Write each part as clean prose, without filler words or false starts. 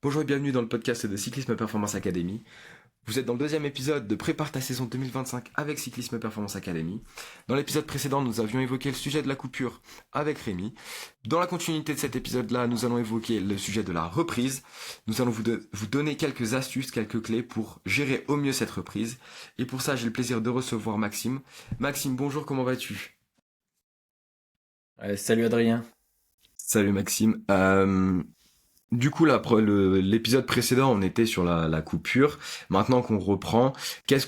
Bonjour et bienvenue dans le podcast de Cyclisme Performance Academy. Vous êtes dans le deuxième épisode de Prépare ta saison 2025 avec Cyclisme Performance Academy. Dans l'épisode précédent, nous avions évoqué le sujet de la coupure avec Rémi. Dans la continuité de cet épisode-là, nous allons évoquer le sujet de la reprise. Nous allons vous donner quelques astuces, quelques clés pour gérer au mieux cette reprise. Et pour ça, j'ai le plaisir de recevoir Maxime. Maxime, bonjour, comment vas-tu? Salut Adrien. Salut Maxime. Du coup, là, l'épisode précédent, on était sur la coupure. Maintenant qu'on reprend, quelle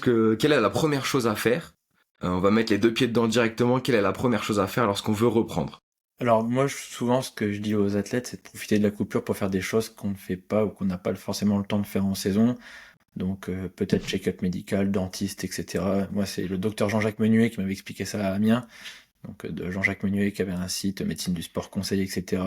est la première chose à faire? On va mettre les deux pieds dedans directement. Quelle est la première chose à faire lorsqu'on veut reprendre? Alors moi, souvent, ce que je dis aux athlètes, c'est de profiter de la coupure pour faire des choses qu'on ne fait pas ou qu'on n'a pas forcément le temps de faire en saison. Donc peut-être check-up médical, dentiste, etc. Moi, c'est le docteur Jean-Jacques Menuet qui m'avait expliqué ça à Amiens. Donc de Jean-Jacques Menuet qui avait un site médecine du sport conseil, etc.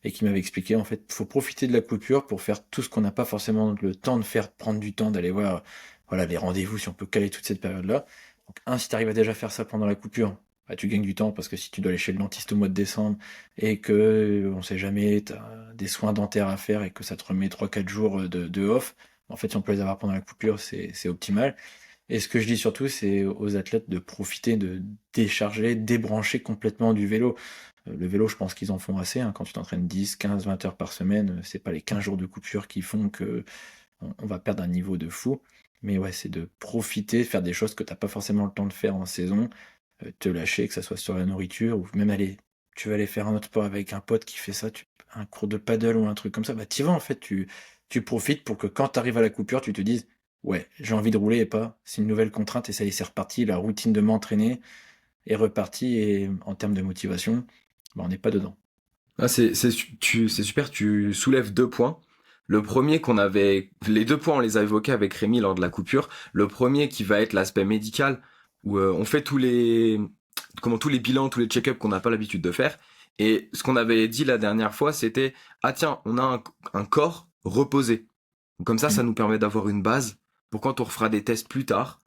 Et qui m'avait expliqué, en fait, il faut profiter de la coupure pour faire tout ce qu'on n'a pas forcément le temps de faire, prendre du temps d'aller voir voilà, les rendez-vous, si on peut caler toute cette période-là. Donc si tu arrives à déjà faire ça pendant la coupure, bah, tu gagnes du temps parce que si tu dois aller chez le dentiste au mois de décembre et que, on sait jamais, tu as des soins dentaires à faire et que ça te remet 3-4 jours de off, en fait, si on peut les avoir pendant la coupure, c'est optimal. Et ce que je dis surtout, c'est aux athlètes de profiter de décharger, débrancher complètement du vélo. Le vélo, je pense qu'ils en font assez, hein. Quand tu t'entraînes 10, 15, 20 heures par semaine, c'est pas les 15 jours de coupure qui font que on va perdre un niveau de fou. Mais ouais, c'est de profiter, faire des choses que t'as pas forcément le temps de faire en saison, te lâcher, que ça soit sur la nourriture, ou même aller, tu vas aller faire un autre sport avec un pote qui fait ça, un cours de paddle ou un truc comme ça, bah t'y vas en fait, tu profites pour que quand t'arrives à la coupure, tu te dises, ouais, j'ai envie de rouler et pas, c'est une nouvelle contrainte et ça y est, c'est reparti, la routine de m'entraîner est repartie et en termes de motivation, bah on n'est pas dedans. Ah, c'est super, tu soulèves deux points. Les deux points, on les a évoqués avec Rémi lors de la coupure. Le premier qui va être l'aspect médical, où on fait tous les bilans, tous les check-ups qu'on n'a pas l'habitude de faire. Et ce qu'on avait dit la dernière fois, c'était, ah tiens, on a un corps reposé. Donc comme ça Mm. nous permet d'avoir une base pour quand on refera des tests plus tard,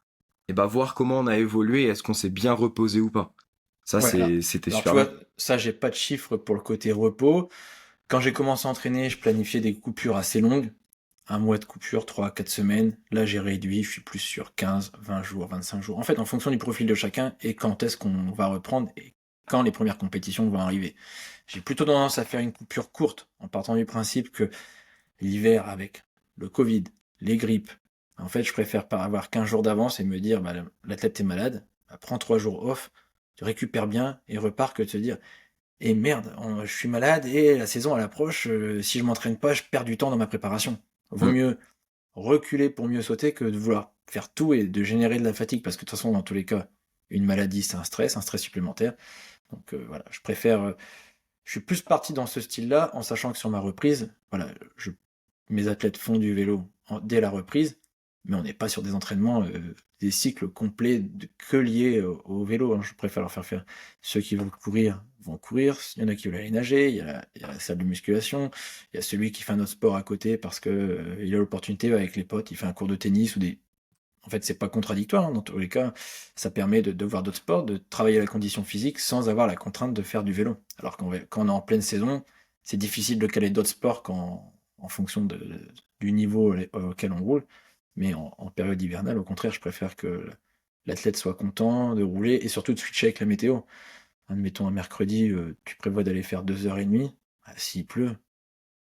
et ben voir comment on a évolué, est-ce qu'on s'est bien reposé ou pas. Ça, Ouais, c'était alors tu super bien. vois, ça j'ai pas de chiffres pour le côté repos. Quand j'ai commencé à entraîner, je planifiais des coupures assez longues. Un mois de coupure, 3 à 4 semaines. Là, j'ai réduit, je suis plus sur 15, 20 jours, 25 jours. En fait, en fonction du profil de chacun et quand est-ce qu'on va reprendre et quand les premières compétitions vont arriver. J'ai plutôt tendance à faire une coupure courte en partant du principe que l'hiver avec le Covid, les grippes, en fait, je préfère pas avoir 15 jours d'avance et me dire, bah, l'athlète est malade, bah, prends 3 jours off, tu récupères bien et repars que de se dire, et merde, je suis malade et la saison elle approche, si je m'entraîne pas, je perds du temps dans ma préparation. Vaut Mm. mieux reculer pour mieux sauter que de vouloir faire tout et de générer de la fatigue, parce que de toute façon, dans tous les cas, une maladie, c'est un stress supplémentaire. Donc voilà, je suis plus parti dans ce style-là, en sachant que sur ma reprise, voilà, mes athlètes font du vélo dès la reprise, mais on n'est pas sur des entraînements, des cycles complets que liés au vélo, hein. Je préfère leur faire faire. Ceux qui veulent courir vont courir, il y en a qui veulent aller nager, il y a la salle de musculation, il y a celui qui fait un autre sport à côté parce que il a l'opportunité avec les potes, il fait un cours de tennis ou des. En fait, c'est pas contradictoire, hein, dans tous les cas, ça permet de voir d'autres sports, de travailler la condition physique sans avoir la contrainte de faire du vélo. Alors quand on est en pleine saison, c'est difficile de caler d'autres sports en fonction du niveau auquel on roule. Mais en période hivernale, au contraire, je préfère que l'athlète soit content de rouler et surtout de switcher avec la météo. Admettons un mercredi, tu prévois d'aller faire 2 h 30. Bah, s'il pleut,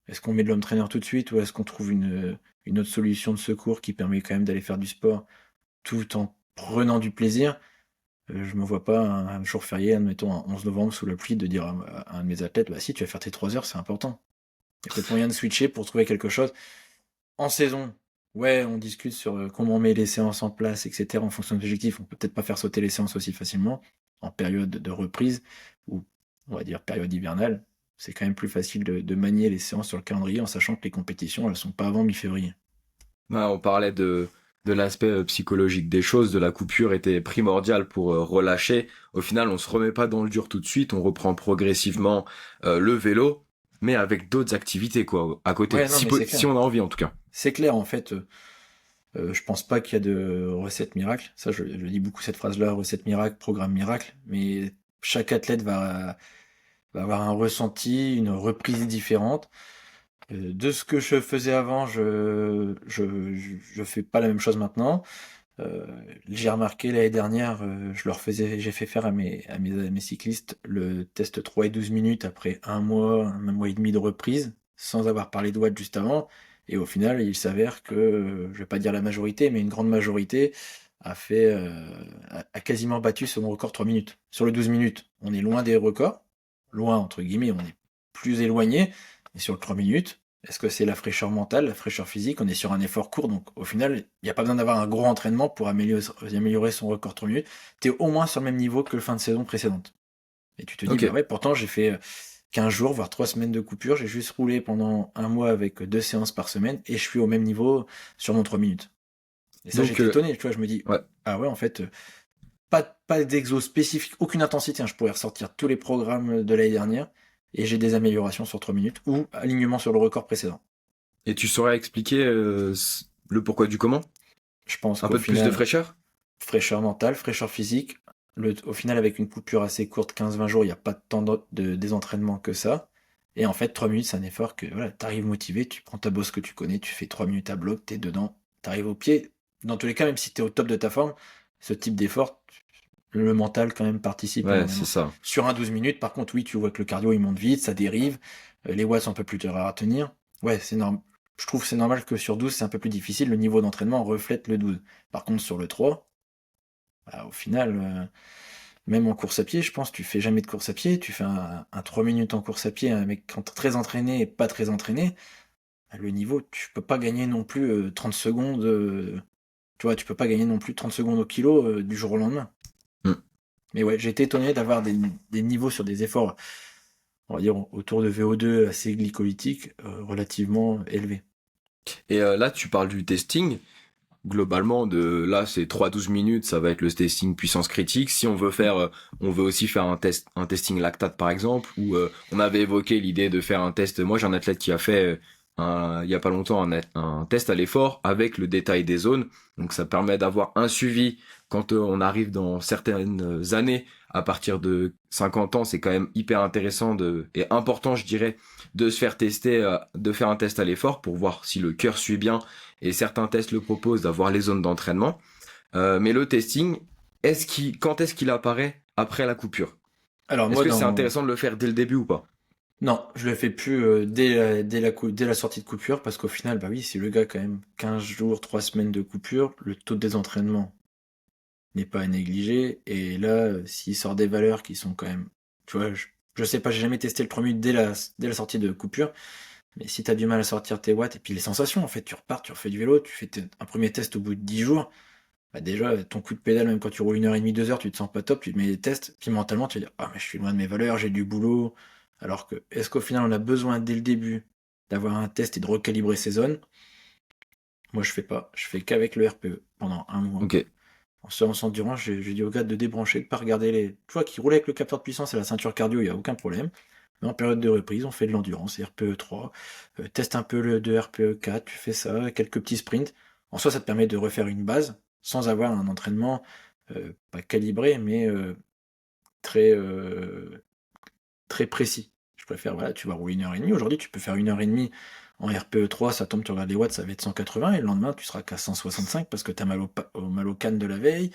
est-ce qu'on met de l'entraîneur tout de suite ou est-ce qu'on trouve une autre solution de secours qui permet quand même d'aller faire du sport tout en prenant du plaisir? Je me vois pas un jour férié, admettons un 11 novembre sous la pluie, de dire à un de mes athlètes, bah si tu vas faire tes 3 heures, c'est important. Il y a peut-être moyen de switcher pour trouver quelque chose. En saison, ouais, on discute sur comment on met les séances en place, etc. en fonction de l'objectif. On peut peut-être pas faire sauter les séances aussi facilement. En période de reprise, ou on va dire période hivernale, c'est quand même plus facile de manier les séances sur le calendrier en sachant que les compétitions, elles sont pas avant mi-février. On parlait de l'aspect psychologique des choses, de la coupure était primordiale pour relâcher. Au final, on se remet pas dans le dur tout de suite, on reprend progressivement le vélo, mais avec d'autres activités quoi à côté, Ouais, non, mais c'est si clair. on a envie en tout cas. C'est clair, en fait. Je pense pas qu'il y a de recette miracle. Ça, je dis beaucoup cette phrase-là, recette miracle, programme miracle. Mais chaque athlète va avoir un ressenti, une reprise différente. De ce que je faisais avant, je fais pas la même chose maintenant. Euh, j'ai remarqué l'année dernière, j'ai fait faire à mes cyclistes le test 3 et 12 minutes après un mois et demi de reprise, sans avoir parlé de watts juste avant. Et au final, il s'avère que, je vais pas dire la majorité, mais une grande majorité a quasiment battu son record 3 minutes. Sur le 12 minutes, on est loin des records, loin entre guillemets, on est plus éloigné. Et sur le 3 minutes, est-ce que c'est la fraîcheur mentale, la fraîcheur physique? On est sur un effort court, donc au final, il n'y a pas besoin d'avoir un gros entraînement pour améliorer son record 3 minutes. Tu es au moins sur le même niveau que le fin de saison précédente. Et tu te dis, bah Ok. ouais, pourtant j'ai fait 15 jours, voire 3 semaines de coupure, j'ai juste roulé pendant un mois avec 2 séances par semaine, et je suis au même niveau sur mon 3 minutes. Et ça, Donc, j'étais étonné, tu vois, je me dis, ouais. ah ouais, en fait, pas d'exo spécifique, aucune intensité, hein. Je pourrais ressortir tous les programmes de l'année dernière, et j'ai des améliorations sur 3 minutes, ou alignement sur le record précédent. Et tu saurais expliquer le pourquoi du comment? Je pense Un qu'au peu de plus de final, fraîcheur? fraîcheur mentale, fraîcheur physique, au final, avec une coupure assez courte, 15-20 jours, il n'y a pas tant de désentraînement que ça. Et en fait, 3 minutes, c'est un effort que voilà, tu arrives motivé, tu prends ta bosse que tu connais, tu fais 3 minutes à bloc, tu es dedans, tu arrives au pied. Dans tous les cas, même si tu es au top de ta forme, ce type d'effort, le mental quand même participe Ouais, c'est énormément. ça. Sur un 12 minutes, par contre, oui, tu vois que le cardio il monte vite, ça dérive, les watts sont un peu plus durs à tenir. Ouais, c'est normal. Je trouve que c'est normal que sur 12, c'est un peu plus difficile, le niveau d'entraînement reflète le 12. Par contre, sur le 3, bah, au final, même en course à pied, je pense, tu fais jamais de course à pied, tu fais un 3 minutes en course à pied, un mec très entraîné et pas très entraîné, bah, le niveau, tu peux pas gagner non plus 30 secondes, tu vois, tu peux pas gagner non plus 30 secondes au kilo du jour au lendemain. Mm. Mais ouais, j'ai été étonné d'avoir des niveaux sur des efforts, on va dire, autour de VO2 assez glycolytiques, relativement élevés. Et là, tu parles du testing. Globalement, là, c'est 3-12 minutes, ça va être le testing puissance critique. Si on veut on veut aussi faire un testing lactate, par exemple, ou on avait évoqué l'idée de faire un test. Moi, j'ai un athlète qui a fait, il y a pas longtemps, un test à l'effort avec le détail des zones. Donc, ça permet d'avoir un suivi quand on arrive dans certaines années. À partir de 50 ans, c'est quand même hyper intéressant et important, je dirais, de se faire tester, de faire un test à l'effort pour voir si le cœur suit bien, et certains tests le proposent d'avoir les zones d'entraînement. Mais le testing, quand est-ce qu'il apparaît après la coupure? Alors Est-ce moi, que c'est intéressant de le faire dès le début ou pas? non, je le fais plus dès la sortie de coupure, parce qu'au final, bah oui, si le gars a quand même 15 jours, 3 semaines de coupure, le taux de désentraînement n'est pas à négliger. Et là, s'il sort des valeurs qui sont quand même, tu vois, je sais pas, j'ai jamais testé le premier dès la sortie de coupure, mais si t'as du mal à sortir tes watts, et puis les sensations, en fait, tu repars, tu refais du vélo, tu fais un premier test au bout de 10 jours, bah déjà, ton coup de pédale, même quand tu roules 1h30, 2 heures, tu te sens pas top, tu te mets des tests, puis mentalement, tu vas dire, ah, mais je suis loin de mes valeurs, j'ai du boulot. Alors que, est-ce qu'au final, on a besoin dès le début d'avoir un test et de recalibrer ses zones? Moi, je fais pas. Je fais qu'avec le RPE pendant un mois. Ok. En séance endurance, j'ai dit au gars de débrancher, de pas regarder les. Tu vois, qui roulait avec le capteur de puissance et la ceinture cardio, il n'y a aucun problème. Mais en période de reprise, on fait de l'endurance, RPE 3, teste un peu le de RPE 4, tu fais ça, quelques petits sprints. En soi, ça te permet de refaire une base sans avoir un entraînement pas calibré, mais très, très précis. Je préfère, voilà, tu vas rouler 1h30. Aujourd'hui, tu peux faire 1h30 en RPE 3, ça tombe, tu regardes les watts, ça va être 180, et le lendemain, tu seras qu'à 165 parce que tu as mal au canne de la veille.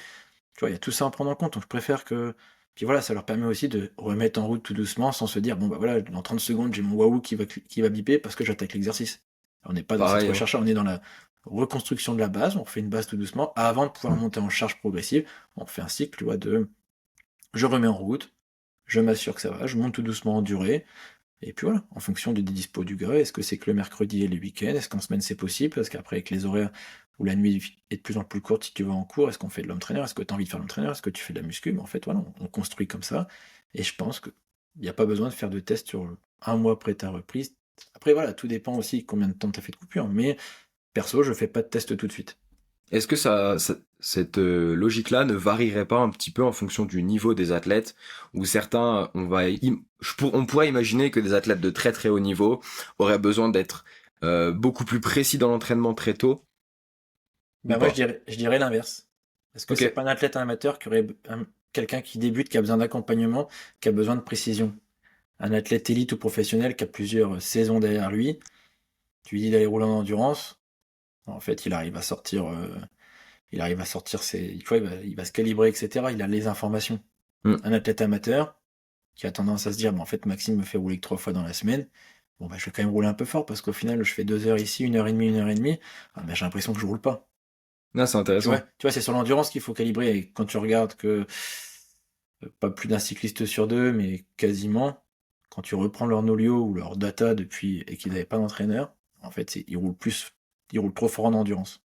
Tu vois, il y a tout ça à prendre en compte. Donc, je préfère que. Puis voilà, ça leur permet aussi de remettre en route tout doucement sans se dire, bon, bah voilà, dans 30 secondes, j'ai mon waouh qui va biper parce que j'attaque l'exercice. On n'est pas dans cette Pareil, hein. recherche-là, on est dans la reconstruction de la base. On fait une base tout doucement avant de pouvoir monter en charge progressive. On fait un cycle, tu vois, de je remets en route, je m'assure que ça va, je monte tout doucement en durée, et puis voilà, en fonction des dispos du gars, est-ce que c'est que le mercredi et les week-ends, est-ce qu'en semaine c'est possible, parce qu'après avec les horaires où la nuit est de plus en plus courte si tu vas en cours, est-ce qu'on fait de l'homme-trainer, est-ce que tu as envie de faire l'homme-trainer, est-ce que tu fais de la muscu, mais en fait voilà, on construit comme ça, et je pense qu'il n'y a pas besoin de faire de tests sur un mois après ta reprise. Après voilà, tout dépend aussi combien de temps tu as fait de coupure, mais perso, je fais pas de test tout de suite. Est-ce que cette logique-là ne varierait pas un petit peu en fonction du niveau des athlètes, où certains, on pourrait imaginer que des athlètes de très très haut niveau auraient besoin d'être beaucoup plus précis dans l'entraînement très tôt, ou Ben moi, je pas? dirais, je dirais l'inverse. Parce que Ok. c'est pas un athlète amateur qui aurait quelqu'un qui débute, qui a besoin d'accompagnement, qui a besoin de précision. Un athlète élite ou professionnel qui a plusieurs saisons derrière lui, Tu lui dis d'aller rouler en endurance, en fait, tu vois, il va se calibrer, etc. Il a les informations. Mm. Un athlète amateur qui a tendance à se dire, en fait, Maxime me fait rouler que 3 fois dans la semaine. Bon, je vais quand même rouler un peu fort parce qu'au final, je fais 2 heures ici, 1 heure et demie, 1 heure et demie. J'ai l'impression que je roule pas. Là, c'est intéressant. Tu vois, c'est sur l'endurance qu'il faut calibrer. Et quand tu regardes que pas plus d'un cycliste sur deux, mais quasiment, quand tu reprends leur Nolio ou leur data depuis et qu'ils n'avaient pas d'entraîneur, en fait, ils roulent trop fort en endurance.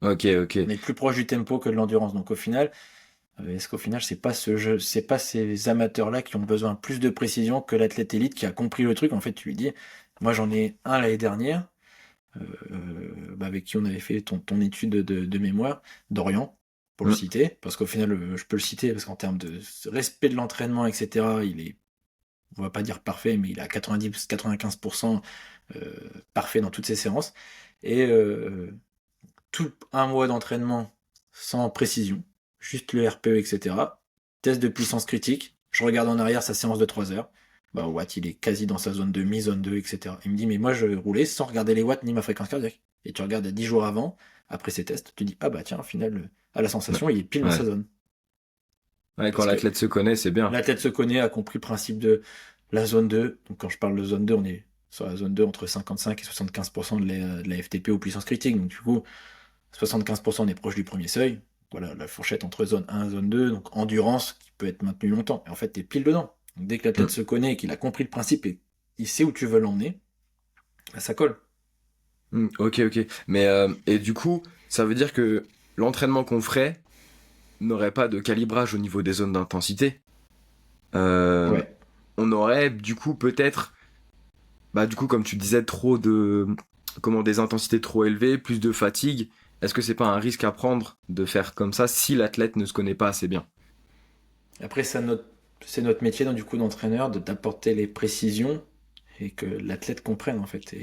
Ok, ok. On est plus proche du tempo que de l'endurance. Donc au final, est-ce qu'au final, c'est pas ces amateurs-là qui ont besoin plus de précision que l'athlète élite qui a compris le truc. En fait, tu lui dis, moi j'en ai un l'année dernière, avec qui on avait fait ton étude de mémoire, Dorian, pour le Mm. citer, parce qu'au final, je peux le citer, parce qu'en termes de respect de l'entraînement, etc., il est, on va pas dire parfait, mais il est à 90-95% parfait dans toutes ses séances. Et tout un mois d'entraînement sans précision, juste le RPE, etc. Test de puissance critique, je regarde en arrière sa séance de 3 heures. Watt, il est quasi dans sa zone de mi-zone 2, etc. Il me dit, mais moi, je roulais sans regarder les watts ni ma fréquence cardiaque. Et tu regardes à 10 jours avant, après ces tests, tu dis, tiens, au final, à la Ouais. sensation, il est pile dans Ouais. sa zone. Ouais, quand Parce que l'athlète se connaît, c'est bien. l'athlète se connaît, a compris le principe de la zone 2. Donc quand je parle de zone 2, on est sur la zone 2 entre 55 et 75% de la FTP aux puissances critiques. Donc du coup, 75% on est proche du premier seuil. Voilà, la fourchette entre zone 1 et zone 2, donc endurance qui peut être maintenue longtemps. Et en fait, t'es pile dedans. Donc, dès que l'athlète Mm. se connaît et qu'il a compris le principe et il sait où tu veux l'emmener, ça colle. Mm. Ok, ok. Mais, et du coup, ça veut dire que l'entraînement qu'on ferait n'aurait pas de calibrage au niveau des zones d'intensité. Euh, Ouais. on aurait, du coup, peut-être, bah, du coup, comme tu disais, des intensités trop élevées, plus de fatigue. Est-ce que c'est pas un risque à prendre de faire comme ça si l'athlète ne se connaît pas assez bien? Après, c'est notre métier, donc, du coup, d'entraîneur, de t'apporter les précisions et que l'athlète comprenne, en fait.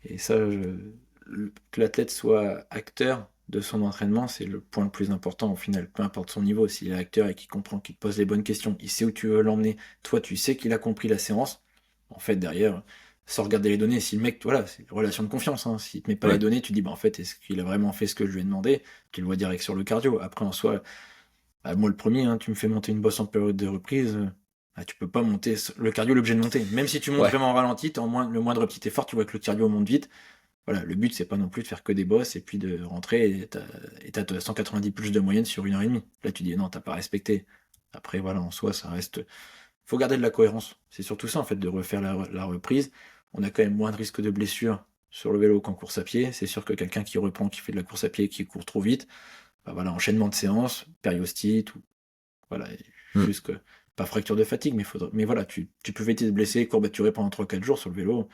Et ça, que l'athlète soit acteur de son entraînement, c'est le point le plus important au final, peu importe son niveau. S'il est acteur et qu'il comprend, qu'il te pose les bonnes questions, il sait où tu veux l'emmener, toi tu sais qu'il a compris la séance, en fait derrière, sans regarder les données, si le mec, voilà, c'est une relation de confiance, hein. S'il te met pas les Ouais. données, tu dis, en fait, est-ce qu'il a vraiment fait ce que je lui ai demandé? Tu le vois direct sur le cardio. Après, en soi, moi le premier, hein, tu me fais monter une bosse en période de reprise, tu peux pas monter, le cardio est l'objet de monter. Même si tu montes Ouais. vraiment en ralenti, le moindre petit effort, tu vois que le cardio monte vite. Voilà, le but, c'est pas non plus de faire que des bosses et puis de rentrer et t'as 190 plus de moyenne sur 1 heure et demie. Là, tu dis non, t'as pas respecté. Après, voilà, en soi, ça reste. Faut garder de la cohérence. C'est surtout ça, en fait, de refaire la reprise. On a quand même moins de risques de blessures sur le vélo qu'en course à pied. C'est sûr que quelqu'un qui reprend, qui fait de la course à pied, qui court trop vite, voilà, enchaînement de séances, périostite, ou voilà, Mm. juste que. Pas fracture de fatigue, mais voilà, tu peux éviter de blesser, courbaturé pendant 3-4 jours sur le vélo.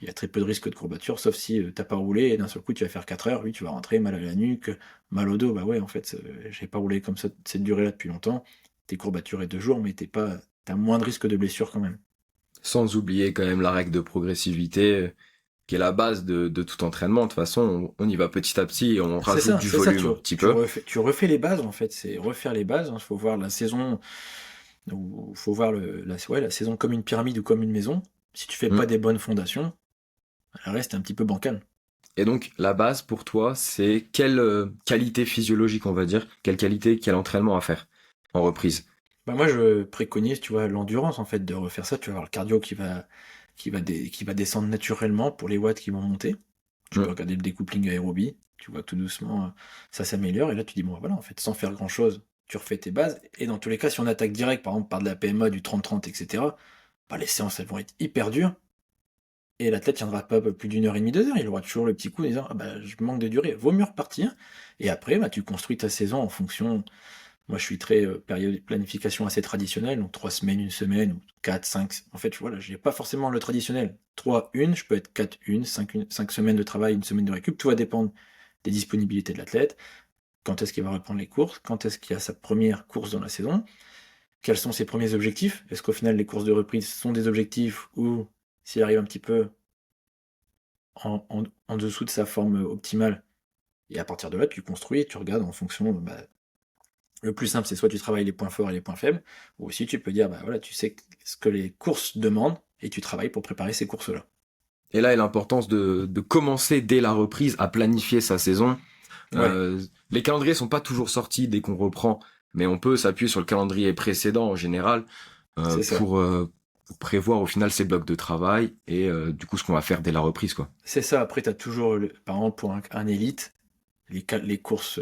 Il y a très peu de risques de courbature, sauf si t'as pas roulé et d'un seul coup tu vas faire 4 heures, oui, tu vas rentrer mal à la nuque, mal au dos, bah ouais, en fait, j'ai pas roulé comme ça cette durée-là depuis longtemps. T'es courbaturé 2 jours, mais t'as moins de risques de blessure quand même. Sans oublier quand même la règle de progressivité, qui est la base de tout entraînement. De toute façon, on y va petit à petit et on rajoute du C'est ça, volume un petit tu peu. refais les bases en fait, c'est refaire les bases. Il faut voir la saison, ou faut voir la saison comme une pyramide ou comme une maison. Si tu fais pas Mm. des bonnes fondations, le reste est un petit peu bancal. Et donc, la base pour toi, c'est quelle qualité physiologique, on va dire, quelle qualité, quel entraînement à faire en reprise? Bah moi, je préconise, tu vois, l'endurance, en fait, de refaire ça. Tu vas avoir le cardio qui va descendre naturellement pour les watts qui vont monter. Tu peux Mm. regarder le découpling aérobie. Tu vois que tout doucement, ça s'améliore. Et là, tu dis, bon, voilà, en fait, sans faire grand-chose, tu refais tes bases. Et dans tous les cas, si on attaque direct, par exemple, par de la PMA, du 30-30, etc., les séances, elles vont être hyper dures. Et l'athlète tiendra pas plus d'1 heure et demie, 2 heures. Il aura toujours le petit coup en disant, je manque de durée. Vaut mieux repartir. Et après, tu construis ta saison en fonction. Moi, je suis très période planification assez traditionnelle, donc 3 semaines, une semaine, ou 4, 5. En fait, voilà, j'ai pas forcément le traditionnel. 3, une, je peux être 4, une, 5 semaines de travail, une semaine de récup. Tout va dépendre des disponibilités de l'athlète. Quand est-ce qu'il va reprendre les courses? Quand est-ce qu'il y a sa première course dans la saison? Quels sont ses premiers objectifs? Est-ce qu'au final, les courses de reprise sont des objectifs ou s'il arrive un petit peu en dessous de sa forme optimale? Et à partir de là, tu construis et tu regardes en fonction. Le plus simple, c'est soit tu travailles les points forts et les points faibles, ou aussi tu peux dire, voilà, tu sais ce que les courses demandent, et tu travailles pour préparer ces courses-là. Et là est l'importance de commencer dès la reprise à planifier sa saison. Ouais, Les calendriers sont pas toujours sortis dès qu'on reprend, mais on peut s'appuyer sur le calendrier précédent en général c'est ça. pour prévoir au final ses blocs de travail et du coup ce qu'on va faire dès la reprise, quoi. C'est ça. Après, tu as toujours, par exemple, pour un élite, les courses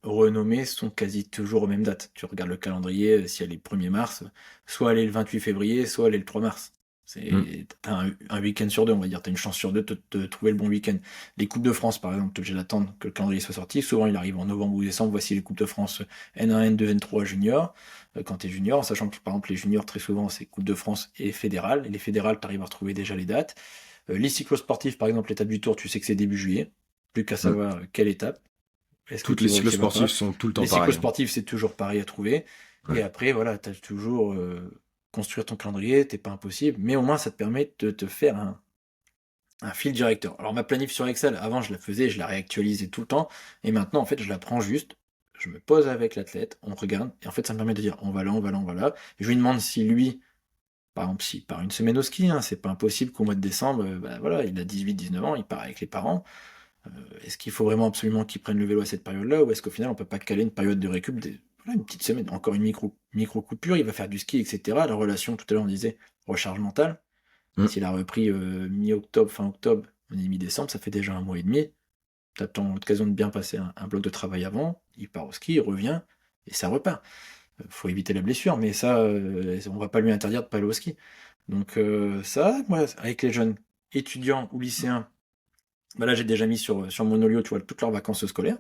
renommées sont quasi toujours aux mêmes dates. Tu regardes le calendrier, si elle est le 1er mars, soit elle est le 28 février, soit elle est le 3 mars. Mm. T'as un week-end sur deux, on va dire. T'as une chance sur deux de trouver le bon week-end. Les Coupes de France, par exemple, t'es obligé d'attendre que le calendrier soit sorti. Souvent, il arrive en novembre ou décembre. Voici les Coupes de France N1, N2, N3 junior. Quand t'es junior, en sachant que, par exemple, les juniors, très souvent, c'est Coupe de France et fédérales. Et les fédérales, t'arrives à retrouver déjà les dates. Les cyclosportifs, par exemple, l'étape du Tour, tu sais que c'est début juillet. Plus qu'à Mm. savoir quelle étape. Est-ce que Toutes tu les vas ou cycles tu vas sportifs pas. sont tout le temps Les pareils, hein. cyclosportifs, c'est toujours pareil à trouver. Ouais. Et après, voilà, tu as toujours construire ton calendrier, t'es pas impossible, mais au moins ça te permet de te faire un fil directeur. Alors ma planif sur Excel, avant je la faisais, je la réactualisais tout le temps, et maintenant en fait je la prends juste, je me pose avec l'athlète, on regarde, et en fait ça me permet de dire on va là, on va là, on va là. Je lui demande si lui, par exemple, s'il part une semaine au ski, hein, c'est pas impossible qu'au mois de décembre, bah, voilà, il a 18-19 ans, il part avec les parents. Euh, Est-ce qu'il faut vraiment absolument qu'il prenne le vélo à cette période-là, ou est-ce qu'au final on peut pas caler une période de récup, voilà, une petite semaine, encore une micro coupure, il va faire du ski, etc. La relation, tout à l'heure on disait recharge mentale. Mm. S'il a repris mi-octobre, fin octobre, on est mi-décembre, ça fait déjà un mois et demi. T'attends l'occasion de bien passer un bloc de travail avant, il part au ski, il revient, et ça repart. Faut éviter la blessure, mais ça, on va pas lui interdire de pas aller au ski. Donc ça, moi, avec les jeunes étudiants ou lycéens, bah là j'ai déjà mis sur Monolio, tu vois, toutes leurs vacances scolaires.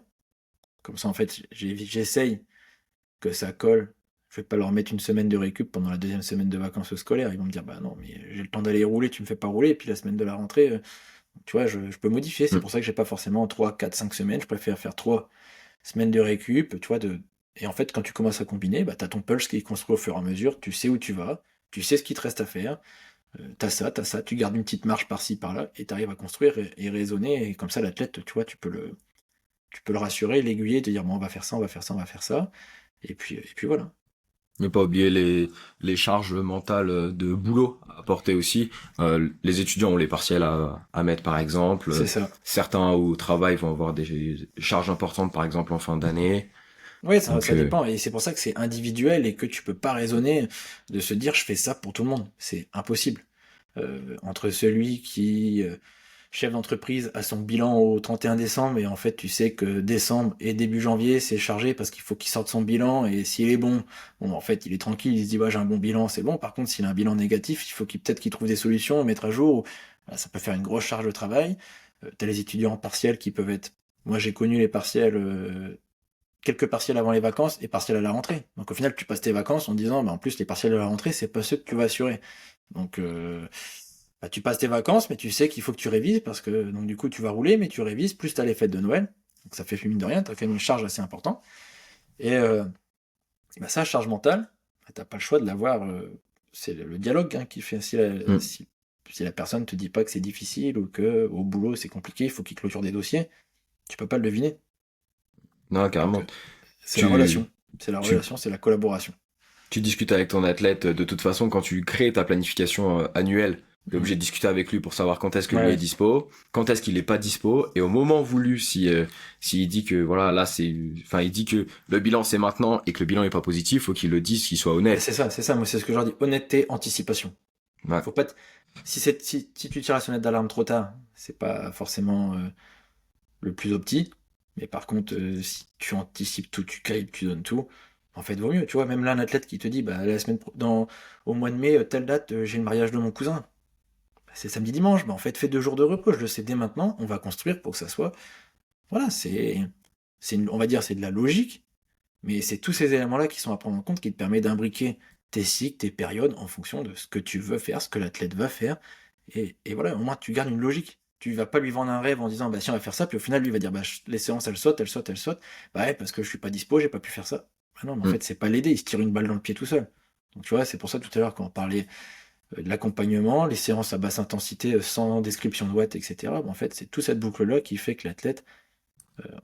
Comme ça, en fait, j'essaye que ça colle. Je vais pas leur mettre une semaine de récup pendant la deuxième semaine de vacances scolaires. Ils vont me dire, bah non, mais j'ai le temps d'aller rouler, tu me fais pas rouler. Et puis la semaine de la rentrée, tu vois, je peux modifier. C'est Mm. pour ça que j'ai pas forcément 3, 4, 5 semaines. Je préfère faire 3 semaines de récup, tu vois. Et en fait, quand tu commences à combiner, bah, tu as ton pulse qui est construit au fur et à mesure. Tu sais où tu vas, tu sais ce qu'il te reste à faire. T'as ça, tu gardes une petite marche par-ci, par-là, et tu arrives à construire et raisonner. Et comme ça, l'athlète, tu vois, tu peux le rassurer, l'aiguiller, te dire, bon, on va faire ça, on va faire ça, on va faire ça. Et puis voilà. Ne pas oublier les charges mentales de boulot à porter aussi. Les étudiants ont les partiels à mettre par exemple. C'est ça. Certains au travail vont avoir des charges importantes par exemple en fin d'année. Oui, ça, Donc ça dépend. Et c'est pour ça que c'est individuel et que tu peux pas raisonner de se dire je fais ça pour tout le monde. C'est impossible. Entre celui qui, chef d'entreprise, a son bilan au 31 décembre et en fait tu sais que décembre et début janvier c'est chargé parce qu'il faut qu'il sorte son bilan et s'il est bon, bon en fait il est tranquille, il se dit ouais j'ai un bon bilan, c'est bon. Par contre s'il a un bilan négatif, il faut peut-être qu'il trouve des solutions, mettre à jour. Voilà, ça peut faire une grosse charge de travail. T'as les étudiants partiels qui peuvent être. Moi j'ai connu les partiels quelques partiels avant les vacances et partiels à la rentrée. Donc au final, tu passes tes vacances en disant, bah, en plus, les partiels de la rentrée, c'est pas ceux que tu vas assurer. Donc bah, tu passes tes vacances, mais tu sais qu'il faut que tu révises parce que donc du coup, tu vas rouler, mais tu révises, plus tu as les fêtes de Noël. Donc ça fait mine de rien, tu as quand même une charge assez importante. Et bah, ça, charge mentale, bah, t'as pas le choix de l'avoir. C'est le dialogue hein, qui fait si la, mm. si, si la personne te dit pas que c'est difficile ou que au boulot c'est compliqué, il faut qu'il clôture des dossiers, tu peux pas le deviner. Non, Donc carrément. c'est la Tu, relation. C'est la tu, relation, c'est la collaboration. tu discutes avec ton athlète de toute façon quand tu crées ta planification annuelle. Tu es Mm. obligé de discuter avec lui pour savoir quand est-ce que lui est Ouais, dispo, quand est-ce qu'il est pas dispo, et au moment voulu, si s'il dit que voilà là c'est, enfin il dit que le bilan c'est maintenant et que le bilan est pas positif, faut qu'il le dise, qu'il soit bah, honnête. c'est ça, moi c'est ce que je leur dis, honnêteté, anticipation. Ouais. Faut pas si tu tires la sonnette d'alarme trop tard, c'est pas forcément le plus opti, mais par contre si tu anticipes tout, tu calibres, tu donnes tout, en fait vaut mieux, tu vois, même là un athlète qui te dit bah au mois de mai, telle date, j'ai le mariage de mon cousin. Bah, c'est samedi dimanche, bah en fait fais 2 jours de repos, je le sais dès maintenant, on va construire pour que ça soit. Voilà, on va dire c'est de la logique. Mais c'est tous ces éléments-là qui sont à prendre en compte qui te permettent d'imbriquer tes cycles, tes périodes en fonction de ce que tu veux faire, ce que l'athlète va faire. Et voilà, au moins tu gardes une logique. Tu vas pas lui vendre un rêve en disant bah si on va faire ça, puis au final lui va dire bah les séances elles sautent, elles sautent, elles sautent. Bah ouais, parce que je suis pas dispo, j'ai pas pu faire ça. Bah non, mais en Mm. fait c'est pas l'aider, il se tire une balle dans le pied tout seul. Donc tu vois, c'est pour ça tout à l'heure quand on parlait de l'accompagnement, les séances à basse intensité sans description de watts, etc. Bah, en fait c'est toute cette boucle-là qui fait que l'athlète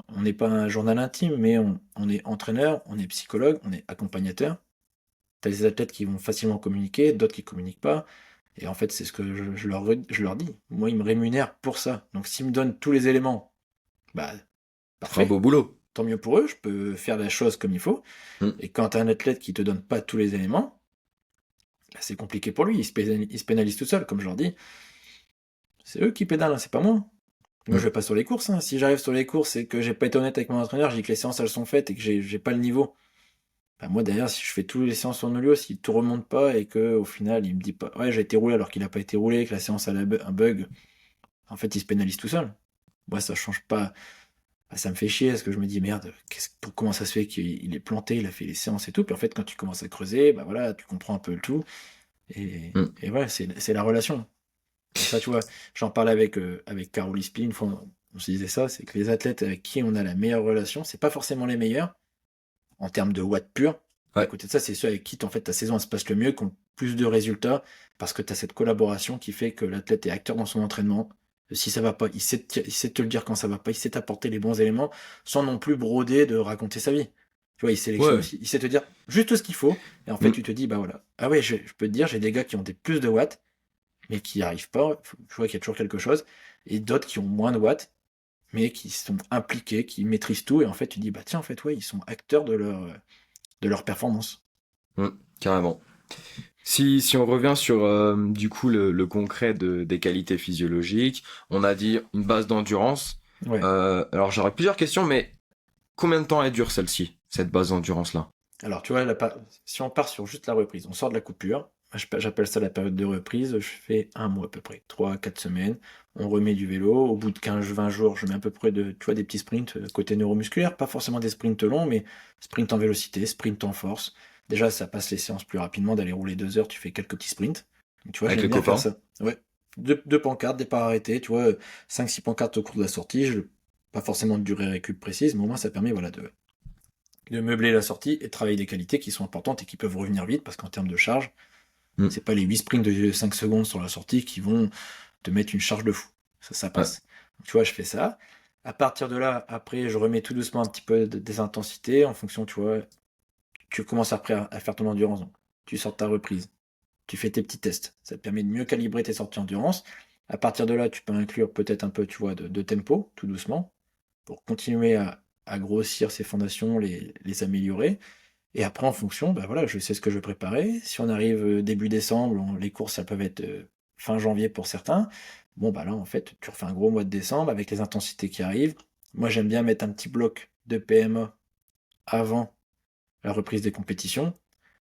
on n'est pas un journal intime, mais on est entraîneur, on est psychologue, on est accompagnateur. Tu as des athlètes qui vont facilement communiquer, d'autres qui communiquent pas. Et en fait, c'est ce que je leur dis. Moi, ils me rémunèrent pour ça. Donc, s'ils me donnent tous les éléments, bah, Ils font un beau parfait. boulot. Tant mieux pour eux, je peux faire la chose comme il faut. Mm. Et quand tu as un athlète qui te donne pas tous les éléments, bah, c'est compliqué pour lui. Il se pénalise tout seul, comme je leur dis. C'est eux qui pédalent, hein, c'est pas moi. Moi, je Mm. vais pas sur les courses, hein. Si j'arrive sur les courses et que j'ai pas été honnête avec mon entraîneur, je dis que les séances elles sont faites et que j'ai pas le niveau. Bah, moi derrière, si je fais toutes les séances en olio, s'il tout remonte pas et que au final il me dit pas ouais j'ai été roulé alors qu'il a pas été roulé, que la séance a un bug, en fait il se pénalise tout seul. Moi ça change pas. Bah, ça me fait chier parce que je me dis merde, comment ça se fait qu'il est planté, il a fait les séances et tout. Puis en fait quand tu commences à creuser, bah voilà, tu comprends un peu le tout. Mm. Et voilà, c'est la relation. Et ça, tu vois, j'en parlais avec Carol Ispi, une fois, on se disait ça, c'est que les athlètes avec qui on a la meilleure relation, c'est pas forcément les meilleurs, en termes de watts purs. À Ouais. côté de ça, c'est ceux avec qui, en fait, ta saison elle se passe le mieux, qui ont plus de résultats, parce que tu as cette collaboration qui fait que l'athlète est acteur dans son entraînement. Si ça va pas, il sait te le dire quand ça va pas, il sait t'apporter les bons éléments, sans non plus broder de raconter sa vie. Tu vois, il sélectionne Ouais. aussi, il sait te dire juste ce qu'il faut, et en fait, Mm. tu te dis, bah voilà. Ah ouais, je peux te dire, j'ai des gars qui ont des plus de watts, mais qui n'y arrivent pas. Je vois qu'il y a toujours quelque chose. Et d'autres qui ont moins de watts, mais qui sont impliqués, qui maîtrisent tout. Et en fait, tu dis, bah tiens, en fait, ouais, ils sont acteurs de leur performance. Mm. Carrément. Si on revient sur du coup le concret des qualités physiologiques, on a dit une base d'endurance. Ouais. Alors j'aurais plusieurs questions, mais combien de temps elle dure celle-ci, cette base d'endurance-là? Alors, tu vois, si on part sur juste la reprise, on sort de la coupure. J'appelle ça la période de reprise. Je fais un mois à peu près, 3 à 4 semaines. On remet du vélo. Au bout de 15 20 jours, je mets à peu près tu vois, des petits sprints côté neuromusculaire. Pas forcément des sprints longs, mais sprint en vélocité, sprint en force. Déjà, ça passe les séances plus rapidement. D'aller rouler 2 heures, tu fais quelques petits sprints. Donc, tu vois, Avec j'aime les bien faire copains? ça. Ouais. Deux pancartes, départ arrêté. Tu vois, 5 6 pancartes au cours de la sortie. Pas forcément de durée récup précise, mais au moins ça permet voilà, de meubler la sortie et de travailler des qualités qui sont importantes et qui peuvent revenir vite parce qu'en termes de charge, Mm. c'est pas les 8 sprints de 5 secondes sur la sortie qui vont te mettre une charge de fou. Ça Ouais. passe. Donc, tu vois, je fais ça. À partir de là, après, je remets tout doucement un petit peu des intensités en fonction, tu vois, tu commences après à faire ton endurance. Donc, tu sors ta reprise, tu fais tes petits tests. Ça te permet de mieux calibrer tes sorties endurance. À partir de là, tu peux inclure peut-être un peu, tu vois, de tempo, tout doucement, pour continuer à grossir ces fondations, les améliorer. Et après, en fonction, bah voilà, je sais ce que je vais préparer. Si on arrive début décembre, les courses, ça peuvent être fin janvier pour certains. Bon, bah là, en fait, tu refais un gros mois de décembre avec les intensités qui arrivent. Moi, j'aime bien mettre un petit bloc de PMA avant la reprise des compétitions,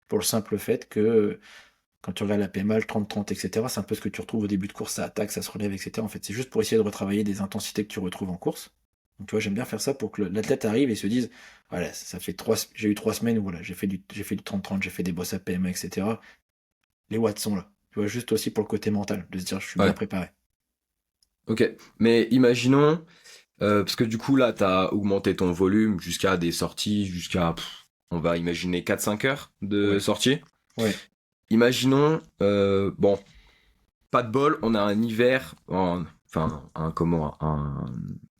pour le simple fait que quand tu regardes la PMA, le 30-30, etc., c'est un peu ce que tu retrouves au début de course, ça attaque, ça se relève, etc. En fait, c'est juste pour essayer de retravailler des intensités que tu retrouves en course. Donc, tu vois, j'aime bien faire ça pour que l'athlète arrive et se dise, voilà, ça fait j'ai eu 3 semaines où voilà, j'ai fait du 30-30, j'ai fait des bosses à PMA, etc. Les watts sont là. Tu vois, juste aussi pour le côté mental, de se dire, je suis bien Ouais. préparé. Ok. Mais imaginons, parce que du coup là, t'as augmenté ton volume jusqu'à des sorties, jusqu'à, on va imaginer 4 5 heures de Ouais, sortie. ouais. Imaginons, bon, pas de bol, on a un hiver, enfin,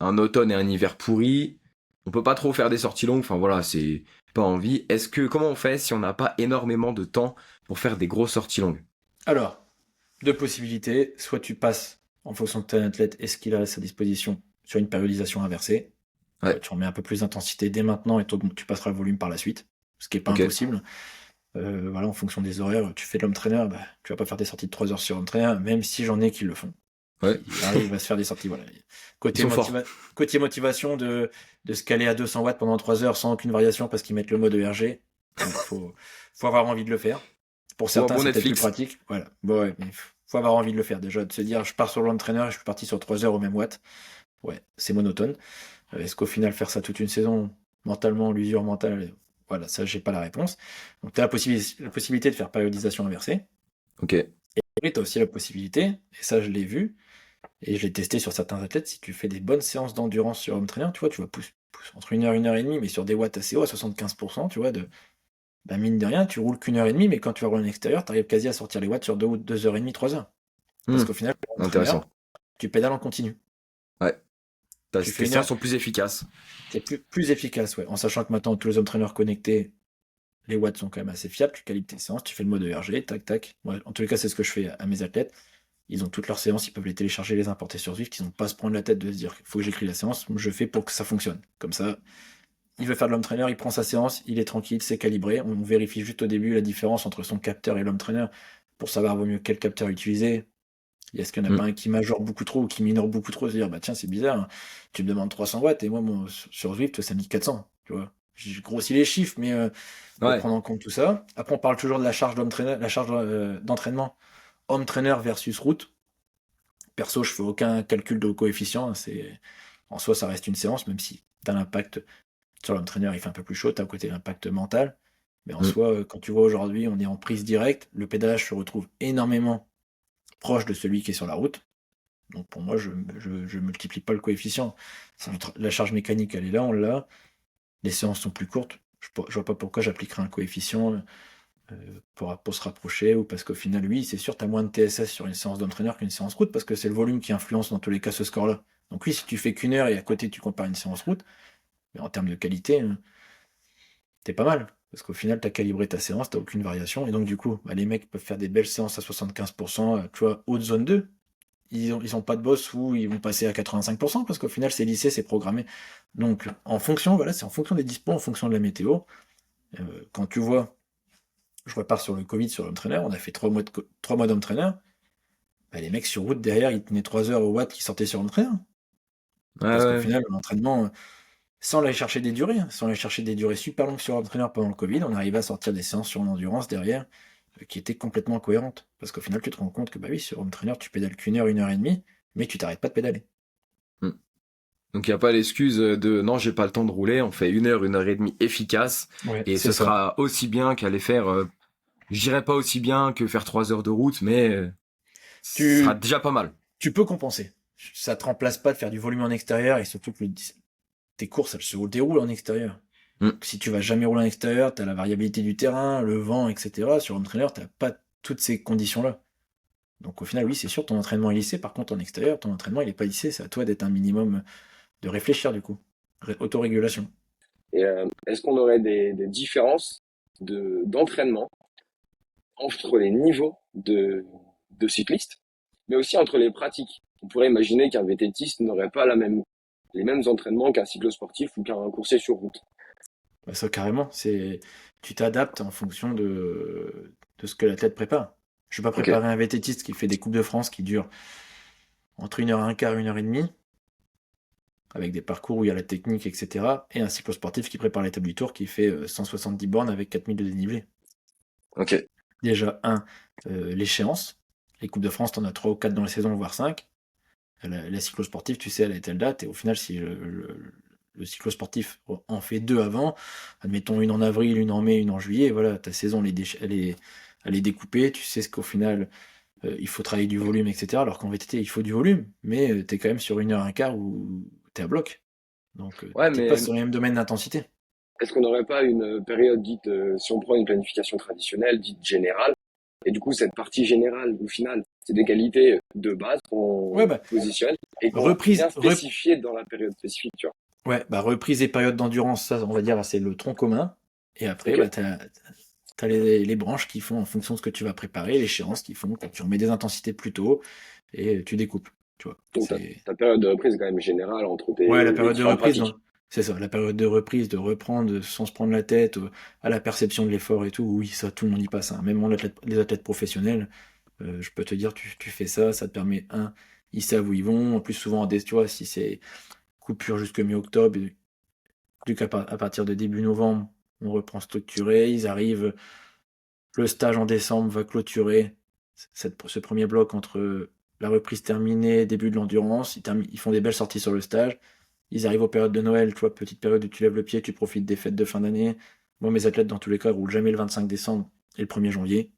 un automne et un hiver pourri. On peut pas trop faire des sorties longues. Enfin voilà, c'est pas envie. Comment on fait si on n'a pas énormément de temps pour faire des grosses sorties longues? Alors, deux possibilités. Soit tu passes, en fonction de ton athlète et ce qu'il a à sa disposition, sur une périodisation inversée. Tu vois, Ouais, tu remets un peu plus d'intensité dès maintenant et tu passeras le volume par la suite, ce qui n'est pas ok. impossible. Voilà, en fonction des horaires, tu fais de l'homme trainer, bah, tu vas pas faire des sorties de 3 heures sur home trainer, même si j'en ai qui le font, Ouais, qui arrivent à se faire des sorties. Voilà. ils Côté, sont forts. côté motivation de se caler à 200 watts pendant 3 heures sans aucune variation parce qu'ils mettent le mode ERG, ouais, faut avoir envie de le faire. Pour Ou un certains, bon c'est peut-être plus Netflix. pratique. Voilà. Bon, ouais, mais faut avoir envie de le faire déjà, de se dire je pars sur le trainer et je suis parti sur 3 heures au même watt. Ouais, c'est monotone. Est-ce qu'au final, faire ça toute une saison, mentalement, l'usure mentale, voilà, ça, j'ai pas la réponse. Donc, tu as la possibilité de faire périodisation inversée. Ok. Et tu as aussi la possibilité, et ça, je l'ai vu, et je l'ai testé sur certains athlètes, si tu fais des bonnes séances d'endurance sur home trainer, tu vois, tu vas pousser entre 1 heure et 1 heure et demie, mais sur des watts assez hauts, à 75%, tu vois, bah, mine de rien, tu roules qu'1 heure et demie, mais quand tu vas rouler en extérieur, tu arrives quasi à sortir les watts sur 2 heures et demie, 3 heures. Parce Hmm, qu'au final, le home trainer, intéressant. tu pédales en continu. Ouais. Tu Tes fais une séances heure, sont plus efficaces. c'est plus efficace, ouais, en sachant que maintenant, tous les home trainers connectés, les watts sont quand même assez fiables, tu calibres tes séances, tu fais le mode ERG, tac, tac. Ouais, en tous les cas, c'est ce que je fais à mes athlètes. Ils ont toutes leurs séances, ils peuvent les télécharger, les importer sur Zwift, ils n'ont pas à se prendre la tête de se dire il faut que j'écris la séance, je fais pour que ça fonctionne. Comme ça, il veut faire de l'home trainer, il prend sa séance, il est tranquille, c'est calibré. On vérifie juste au début la différence entre son capteur et l'home trainer pour savoir vaut mieux quel capteur utiliser. Est-ce qu'il n'y en a Mm. pas un qui majore beaucoup trop ou qui minore beaucoup trop, se dire bah tiens c'est bizarre, hein, tu me demandes 300 watts et moi sur Zwift ça me dit 400, tu vois. J'ai grossi les chiffres, mais faut Ouais. prendre en compte tout ça. Après on parle toujours de la charge d'entraîneur, la charge d'entraînement home trainer versus route. Perso, je fais aucun calcul de coefficient, hein, c'est en soi ça reste une séance, même si tu as l'impact sur l'entraîneur, il fait un peu plus chaud, tu as à côté l'impact mental. Mais en Mm. soi, quand tu vois aujourd'hui, on est en prise directe, le pédalage se retrouve énormément proche de celui qui est sur la route. Donc pour moi, je multiplie pas le coefficient. La charge mécanique, elle est là, on l'a. Les séances sont plus courtes. Je vois pas pourquoi j'appliquerais un coefficient pour se rapprocher, ou parce qu'au final, oui, c'est sûr, tu as moins de TSS sur une séance d'entraîneur qu'une séance route, parce que c'est le volume qui influence dans tous les cas ce score-là. Donc oui, si tu fais qu'une heure et à côté tu compares une séance route, mais en termes de qualité, t'es pas mal. Parce qu'au final, tu as calibré ta séance, tu aucune variation. Et donc, du coup, bah, les mecs peuvent faire des belles séances à 75%, tu vois, haute zone 2. Ils ont pas de boss où ils vont passer à 85%, parce qu'au final, c'est lissé, c'est programmé. Donc, en fonction, voilà, c'est en fonction des dispos, en fonction de la météo. Quand tu vois, je repars sur le Covid, sur l'entraîneur, on a fait 3 mois d'entraîneur. Bah, les mecs sur route, derrière, ils tenaient 3 heures au watt qui sortaient sur l'entraîneur. Ouais, Parce qu'au ouais. final, l'entraînement, sans aller chercher des durées, hein, sans aller chercher des durées super longues sur l'entraîneur pendant le Covid, on arrivait à sortir des séances sur l'endurance derrière qui étaient complètement cohérentes. Parce qu'au final, tu te rends compte que bah oui, sur l'entraîneur, tu pédales qu'une heure et demie, mais tu t'arrêtes pas de pédaler. Mm. Donc il n'y a pas l'excuse de non, j'ai pas le temps de rouler, on fait 1 heure et demie efficace, Ouais, et c'est ce ça. sera aussi bien qu'aller faire, je dirais pas aussi bien que faire 3 heures de route, mais ce sera Tu, déjà pas mal. tu peux compenser. Ça te remplace pas de faire du volume en extérieur et surtout que tes courses, elles se déroulent en extérieur. Mm. Si tu vas jamais rouler en extérieur, tu as la variabilité du terrain, le vent, etc. Sur l'entraîneur, tu n'as pas toutes ces conditions-là. Donc au final, oui, c'est sûr, ton entraînement est lissé. Par contre, en extérieur, ton entraînement, il est pas lissé. C'est à toi d'être un minimum de réfléchir, du coup. Autorégulation. Et est-ce qu'on aurait des différences d'entraînement entre les niveaux de cyclistes, mais aussi entre les pratiques? On pourrait imaginer qu'un vététiste n'aurait pas les mêmes entraînements qu'un cyclosportif ou qu'un coursier sur route. Bah, ça, carrément, tu t'adaptes en fonction de ce que l'athlète prépare. Je ne vais pas Ok, préparer un vététiste qui fait des Coupes de France qui durent entre 1 heure et 1 quart, 1 heure et demie, avec des parcours où il y a la technique, etc. Et un cyclosportif qui prépare l'étape du Tour qui fait 170 bornes avec 4000 de dénivelé. ok, Déjà, l'échéance. Les Coupes de France, t'en as 3 ou 4 dans la saison, voire 5. La cyclosportive, tu sais, elle a telle date, et au final, si le cyclosportif en fait 2 avant, admettons une en avril, une en mai, une en juillet, voilà, ta saison, elle est découpée, tu sais ce qu'au final, il faut travailler du volume, etc. Alors qu'en VTT, il faut du volume, mais t'es quand même sur 1 heure et 1 quart où t'es à bloc. Donc, ouais, t'es pas mais sur le même domaine d'intensité. est-ce qu'on n'aurait pas une période dite, si on prend une planification traditionnelle, dite générale, et du coup cette partie générale, au final, c'est des qualités de base Ouais, qu'on bah, positionne et qu'on vient reprise, spécifier dans la période spécifique, tu vois. ouais, bah, reprise et période d'endurance, ça, on va dire, c'est le tronc commun. Et après, Ok, bah, t'as les branches qui font en fonction de ce que tu vas préparer, l'échéance qui font que tu remets des intensités plus tôt et tu découpes. Tu vois, donc ta période de reprise est quand même générale entre ouais, la les période de différentes reprise, pratiques. non. C'est ça, la période de reprise, de reprendre sans se prendre la tête, à la perception de l'effort et tout. Oui, ça, tout le monde y passe, hein. Même les athlètes professionnels, je peux te dire, tu fais ça, ça te permet, ils savent où ils vont. En plus, souvent, tu vois, si c'est coupure jusque mi-octobre, vu à partir de début novembre, on reprend structuré, ils arrivent, le stage en décembre va clôturer ce premier bloc entre la reprise terminée, début de l'endurance, ils font des belles sorties sur le stage, ils arrivent aux périodes de Noël, tu vois, petite période où tu lèves le pied, tu profites des fêtes de fin d'année. Moi, mes athlètes, dans tous les cas, roulent jamais le 25 décembre et le 1er janvier.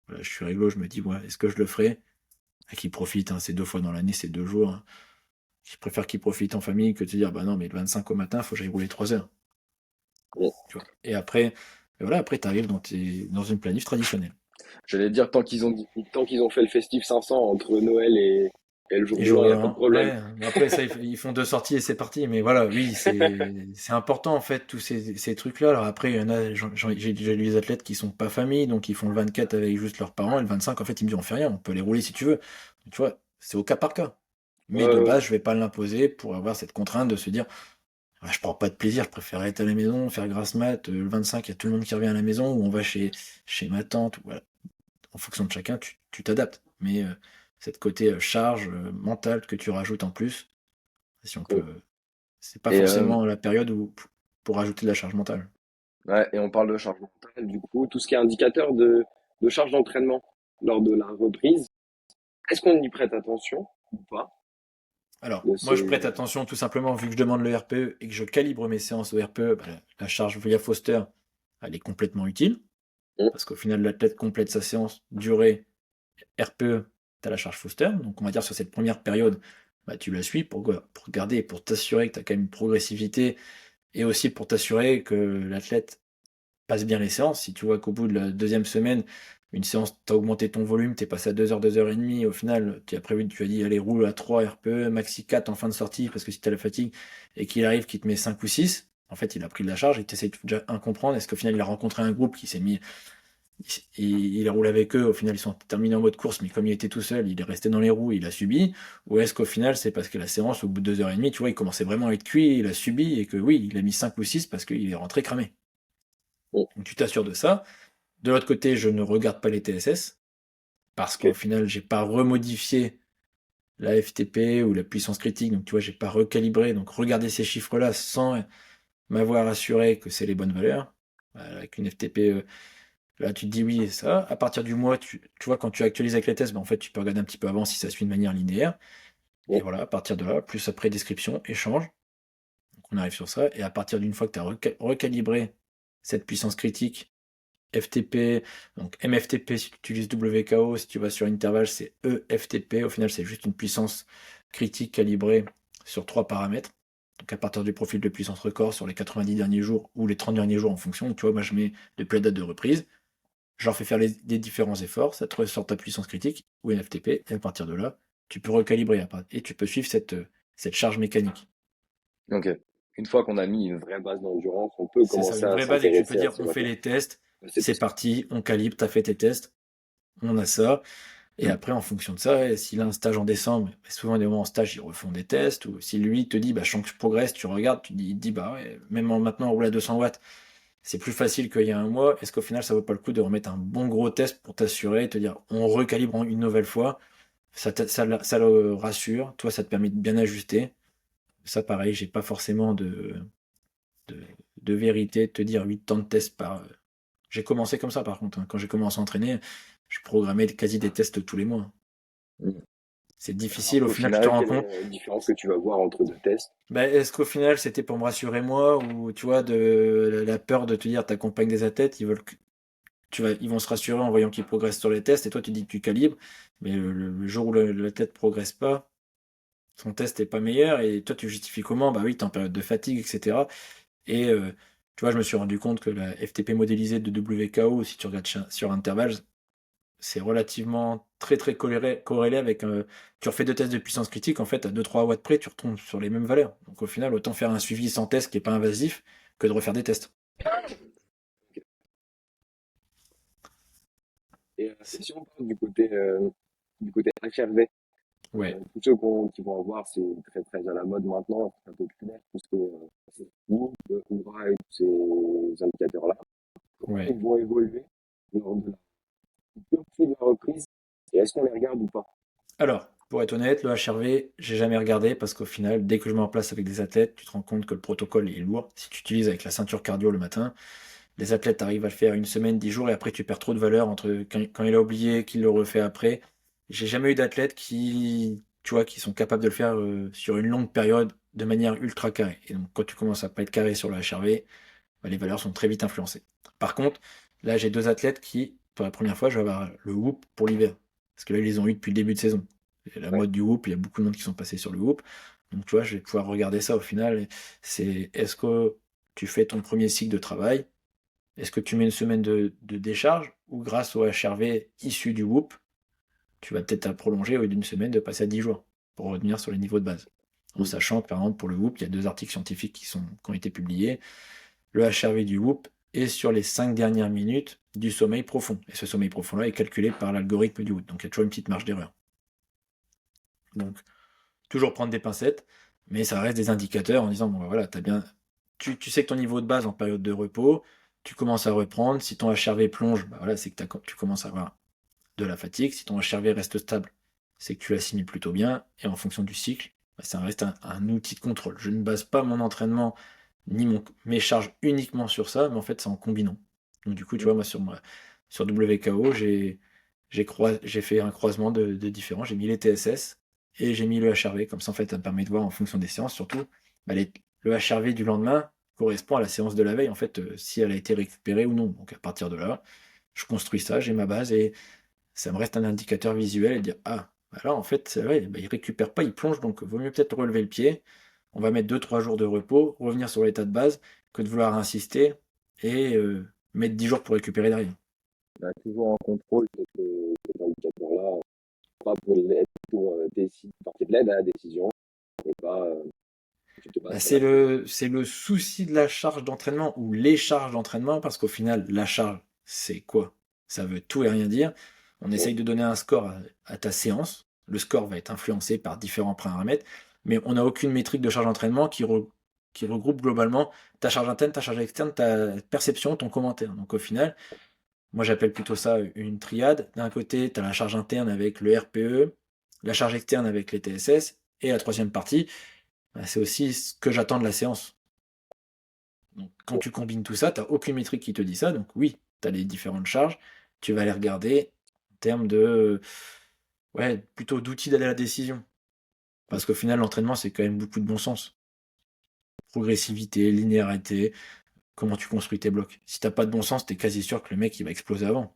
Voilà, je suis réglo, je me dis, ouais, est-ce que je le ferai? Et qu'ils profitent, hein, c'est 2 fois dans l'année, c'est 2 jours, hein. Je préfère qu'ils profitent en famille que de se dire, bah non, mais le 25 au matin, faut que j'aille rouler 3 heures. Bon, Tu vois. Et après, voilà, après, tu arrives dans une planif traditionnelle. j'allais dire tant qu'ils ont fait le festif 500 entre Noël Et le jour Et du l'an, jour il n'y a pas de 1, problème. ouais. Après, ça, ils font 2 sorties et c'est parti. Mais voilà, oui, c'est important en fait, tous ces trucs-là. Alors après, il y en a, j'ai déjà lu des athlètes qui sont pas familles, donc ils font le 24 avec juste leurs parents, et le 25, en fait, ils me disent on fait rien, on peut les rouler si tu veux. Tu vois, c'est au cas par cas. Mais de Ouais, base, je vais pas l'imposer pour avoir cette contrainte de se dire ah, je prends pas de plaisir, je préfère être à la maison, faire grasse mat. Le 25, il y a tout le monde qui revient à la maison, ou on va chez ma tante. Ou voilà. En fonction de chacun, tu t'adaptes. Mais cette côté charge mentale que tu rajoutes en plus, si on ouais. peut, c'est pas Et, forcément la période où pour rajouter de la charge mentale. ouais, et on parle de charge mentale, du coup, tout ce qui est indicateur de charge d'entraînement lors de la reprise, est-ce qu'on y prête attention ou pas Alors, de moi, je ces... prête attention tout simplement, vu que je demande le RPE et que je calibre mes séances au RPE, bah, la charge via Foster, elle est complètement utile, Hum, parce qu'au final, l'athlète complète sa séance, durée, RPE, tu as la charge Foster. Donc, on va dire sur cette première période, bah, tu la suis pour garder, pour t'assurer que tu as quand même une progressivité et aussi pour t'assurer que l'athlète passe bien les séances. Si tu vois qu'au bout de la deuxième semaine, une séance, tu as augmenté ton volume, tu es passé à 2 heures, 2 heures et demie, au final, tu as prévu, tu as dit, allez, roule à 3 RPE, maxi 4 en fin de sortie, parce que si tu as la fatigue, et qu'il arrive, qu'il te met 5 ou 6, en fait, il a pris de la charge, et tu essaies déjà un comprendre, est-ce qu'au final, il a rencontré un groupe qui s'est mis, il roule avec eux, au final, ils sont terminés en mode course, mais comme il était tout seul, il est resté dans les roues, il a subi, ou est-ce qu'au final, c'est parce que la séance, au bout de 2 heures et demie, tu vois, il commençait vraiment à être cuit, il a subi, et que oui, il a mis 5 ou 6 parce qu'il est rentré cramé. hum, Donc tu t'assures de ça. De l'autre côté, je ne regarde pas les TSS parce qu'au ok. final, j'ai pas remodifié la FTP ou la puissance critique. Donc tu vois, j'ai pas recalibré. Donc regarder ces chiffres-là sans m'avoir assuré que c'est les bonnes valeurs. Avec une FTP, là tu te dis oui et ça. À partir du mois, tu vois, quand tu actualises avec les tests, ben, en fait, tu peux regarder un petit peu avant si ça suit de manière linéaire. Et Hum, voilà, à partir de là, plus après description, échange. Donc on arrive sur ça. Et à partir d'une fois que tu as recalibré cette puissance critique, FTP, donc MFTP si tu utilises WKO, si tu vas sur intervalle, c'est EFTP. Au final, c'est juste une puissance critique calibrée sur 3 paramètres. Donc à partir du profil de puissance record sur les 90 derniers jours ou les 30 derniers jours en fonction. Donc, tu vois, moi je mets depuis la date de reprise, je leur fais faire les différents efforts, ça te ressort ta puissance critique ou NFTP, et à partir de là, tu peux recalibrer et tu peux suivre cette charge mécanique. Ok. Une fois qu'on a mis une vraie base d'endurance, on peut C'est ça, commencer une à vraie base et que tu peux s'intéresser à dire ces on fait moteurs. les tests, C'est c'est tout ça. parti, on calibre, t'as fait tes tests, on a ça. Et Hum, après, en fonction de ça, s'il a un stage en décembre, bah, souvent, des moments en stage, ils refont des tests. Ou si lui te dit, bah, je sens que je progresse, tu regardes, il te dit, bah ouais, même maintenant, on roule à 200 watts, c'est plus facile qu'il y a un mois. Est-ce qu'au final, ça vaut pas le coup de remettre un bon gros test pour t'assurer, te dire, on recalibre une nouvelle fois, ça le rassure, toi, ça te permet de bien ajuster. Ça, pareil, j'ai pas forcément de, de vérité, de te dire 8 temps de test par. J'ai commencé comme ça, par contre, hein. Quand j'ai commencé à entraîner, je programmais quasi des tests tous les mois. hum. C'est Alors difficile, au qu'au final, tu te final, rends quelle est compte. la différence que tu vas voir entre deux tests? Bah, est-ce qu'au final, c'était pour me rassurer moi, ou tu vois, de la peur de te dire, t'accompagnes des athlètes, ils vont se rassurer en voyant qu'ils progressent sur les tests, et toi, tu dis que tu calibres, mais le jour où l'athlète progresse pas, son test est pas meilleur, et toi, tu justifies comment? Bah oui, t'es en période de fatigue, etc. Et tu vois, je me suis rendu compte que la FTP modélisée de WKO, si tu regardes sur intervalle, c'est relativement très très corrélé avec. Tu refais 2 tests de puissance critique, en fait, à 2-3 watts près, tu retombes sur les mêmes valeurs. Donc au final, autant faire un suivi sans test qui n'est pas invasif que de refaire des tests. Et C'est- si on parle du côté HRV, Ouais, tous ceux qui vont avoir, c'est très très à la mode maintenant, c'est un peu populaire, tout ce qui est Whoop, Oura et tous ces indicateurs-là. Comment ouais. ils vont évoluer lors de la reprise et est-ce qu'on les regarde ou pas? Alors, pour être honnête, le HRV, j'ai jamais regardé parce qu'au final, dès que je mets en place avec des athlètes, tu te rends compte que le protocole est lourd. Si tu utilises avec la ceinture cardio le matin, les athlètes arrivent à le faire une semaine, 10 jours, et après tu perds trop de valeur entre quand il a oublié, qu'il le refait après. J'ai jamais eu d'athlètes qui, tu vois, qui sont capables de le faire sur une longue période de manière ultra carrée. Et donc quand tu commences à pas être carré sur le HRV, bah, les valeurs sont très vite influencées. Par contre, là j'ai 2 athlètes qui, pour la première fois, je vais avoir le whoop pour l'hiver. Parce que là, ils les ont eu depuis le début de saison. Et la Ouais. mode du whoop, il y a beaucoup de monde qui sont passés sur le whoop. Donc tu vois, je vais pouvoir regarder ça au final. C'est est-ce que tu fais ton premier cycle de travail, est-ce que tu mets une semaine de décharge ou grâce au HRV issu du Whoop, tu vas peut-être la prolonger au lieu d'une semaine de passer à 10 jours. pour revenir sur les niveaux de base. En sachant que, par exemple, pour le Whoop, il y a 2 articles scientifiques qui ont été publiés. Le HRV du Whoop est sur les 5 dernières minutes du sommeil profond. Et ce sommeil profond-là est calculé par l'algorithme du Whoop. Donc il y a toujours une petite marge d'erreur. Donc, toujours prendre des pincettes, mais ça reste des indicateurs en disant, bon, voilà, tu sais que ton niveau de base en période de repos, tu commences à reprendre. Si ton HRV plonge, voilà, c'est que tu commences à avoir de la fatigue. Si ton HRV reste stable, c'est que tu l'assimiles plutôt bien. Et en fonction du cycle, ça reste un outil de contrôle. Je ne base pas mon entraînement ni mes charges uniquement sur ça, mais en fait, c'est en combinant. Donc du coup, tu vois, moi, sur WKO, j'ai fait un croisement de différents. J'ai mis les TSS et j'ai mis le HRV. Comme ça, en fait, ça me permet de voir en fonction des séances, surtout, le HRV du lendemain correspond à la séance de la veille, en fait, si elle a été récupérée ou non. Donc à partir de là, je construis ça, j'ai ma base et ça me reste un indicateur visuel et dire, ah, là, en fait, il récupère pas, il plonge, donc vaut mieux peut-être relever le pied. On va mettre 2-3 jours de repos, revenir sur l'état de base, que de vouloir insister et mettre 10 jours pour récupérer derrière. Toujours en contrôle de ces indicateurs-là, pas pour porter de l'aide à la décision, et pas. C'est le souci de la charge d'entraînement ou les charges d'entraînement, parce qu'au final, la charge, c'est quoi? Ça veut tout et rien dire. On essaye de donner un score à ta séance. Le score va être influencé par différents paramètres, mais on n'a aucune métrique de charge d'entraînement qui regroupe globalement ta charge interne, ta charge externe, ta perception, ton commentaire. Donc au final, moi j'appelle plutôt ça une triade. D'un côté, tu as la charge interne avec le RPE, la charge externe avec les TSS, et la troisième partie, c'est aussi ce que j'attends de la séance. Donc, quand tu combines tout ça, tu n'as aucune métrique qui te dit ça. Donc oui, tu as les différentes charges, tu vas les regarder en termes de plutôt d'outils d'aller à la décision. Parce qu'au final, l'entraînement, c'est quand même beaucoup de bon sens. Progressivité, linéarité, comment tu construis tes blocs. Si t'as pas de bon sens, t'es quasi sûr que le mec il va exploser avant.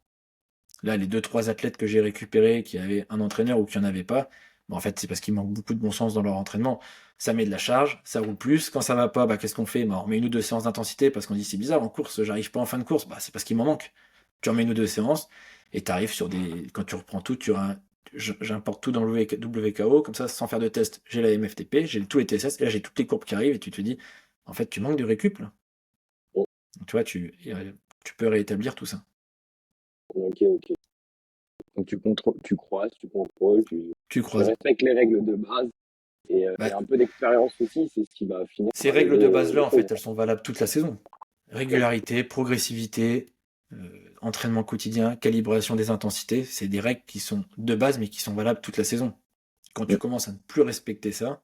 Là, les 2-3 athlètes que j'ai récupérés qui avaient un entraîneur ou qui en avaient pas, en fait, c'est parce qu'il manque beaucoup de bon sens dans leur entraînement. Ça met de la charge, ça roule plus. Quand ça va pas, qu'est-ce qu'on fait? On remet 1 ou 2 séances d'intensité parce qu'on dit c'est bizarre, en course, j'arrive pas en fin de course. C'est parce qu'il m'en manque. Tu remets 1 ou 2 séances et t'arrives sur des. Quand tu reprends tout, j'importe tout dans le WKO, comme ça, sans faire de test. J'ai la MFTP, j'ai tous les TSS, et là j'ai toutes les courbes qui arrivent, et tu te dis, en fait, tu manques de récup, là. Donc, tu vois, tu peux rétablir tout ça. Ok. Donc tu croises, tu contrôles, tu croises. respectes les règles de base et un peu d'expérience aussi, c'est ce qui va finir. Ces règles de base-là, en fait, elles sont valables toute la saison. Régularité, progressivité, entraînement quotidien, calibration des intensités, c'est des règles qui sont de base, mais qui sont valables toute la saison. Quand tu commences à ne plus respecter ça,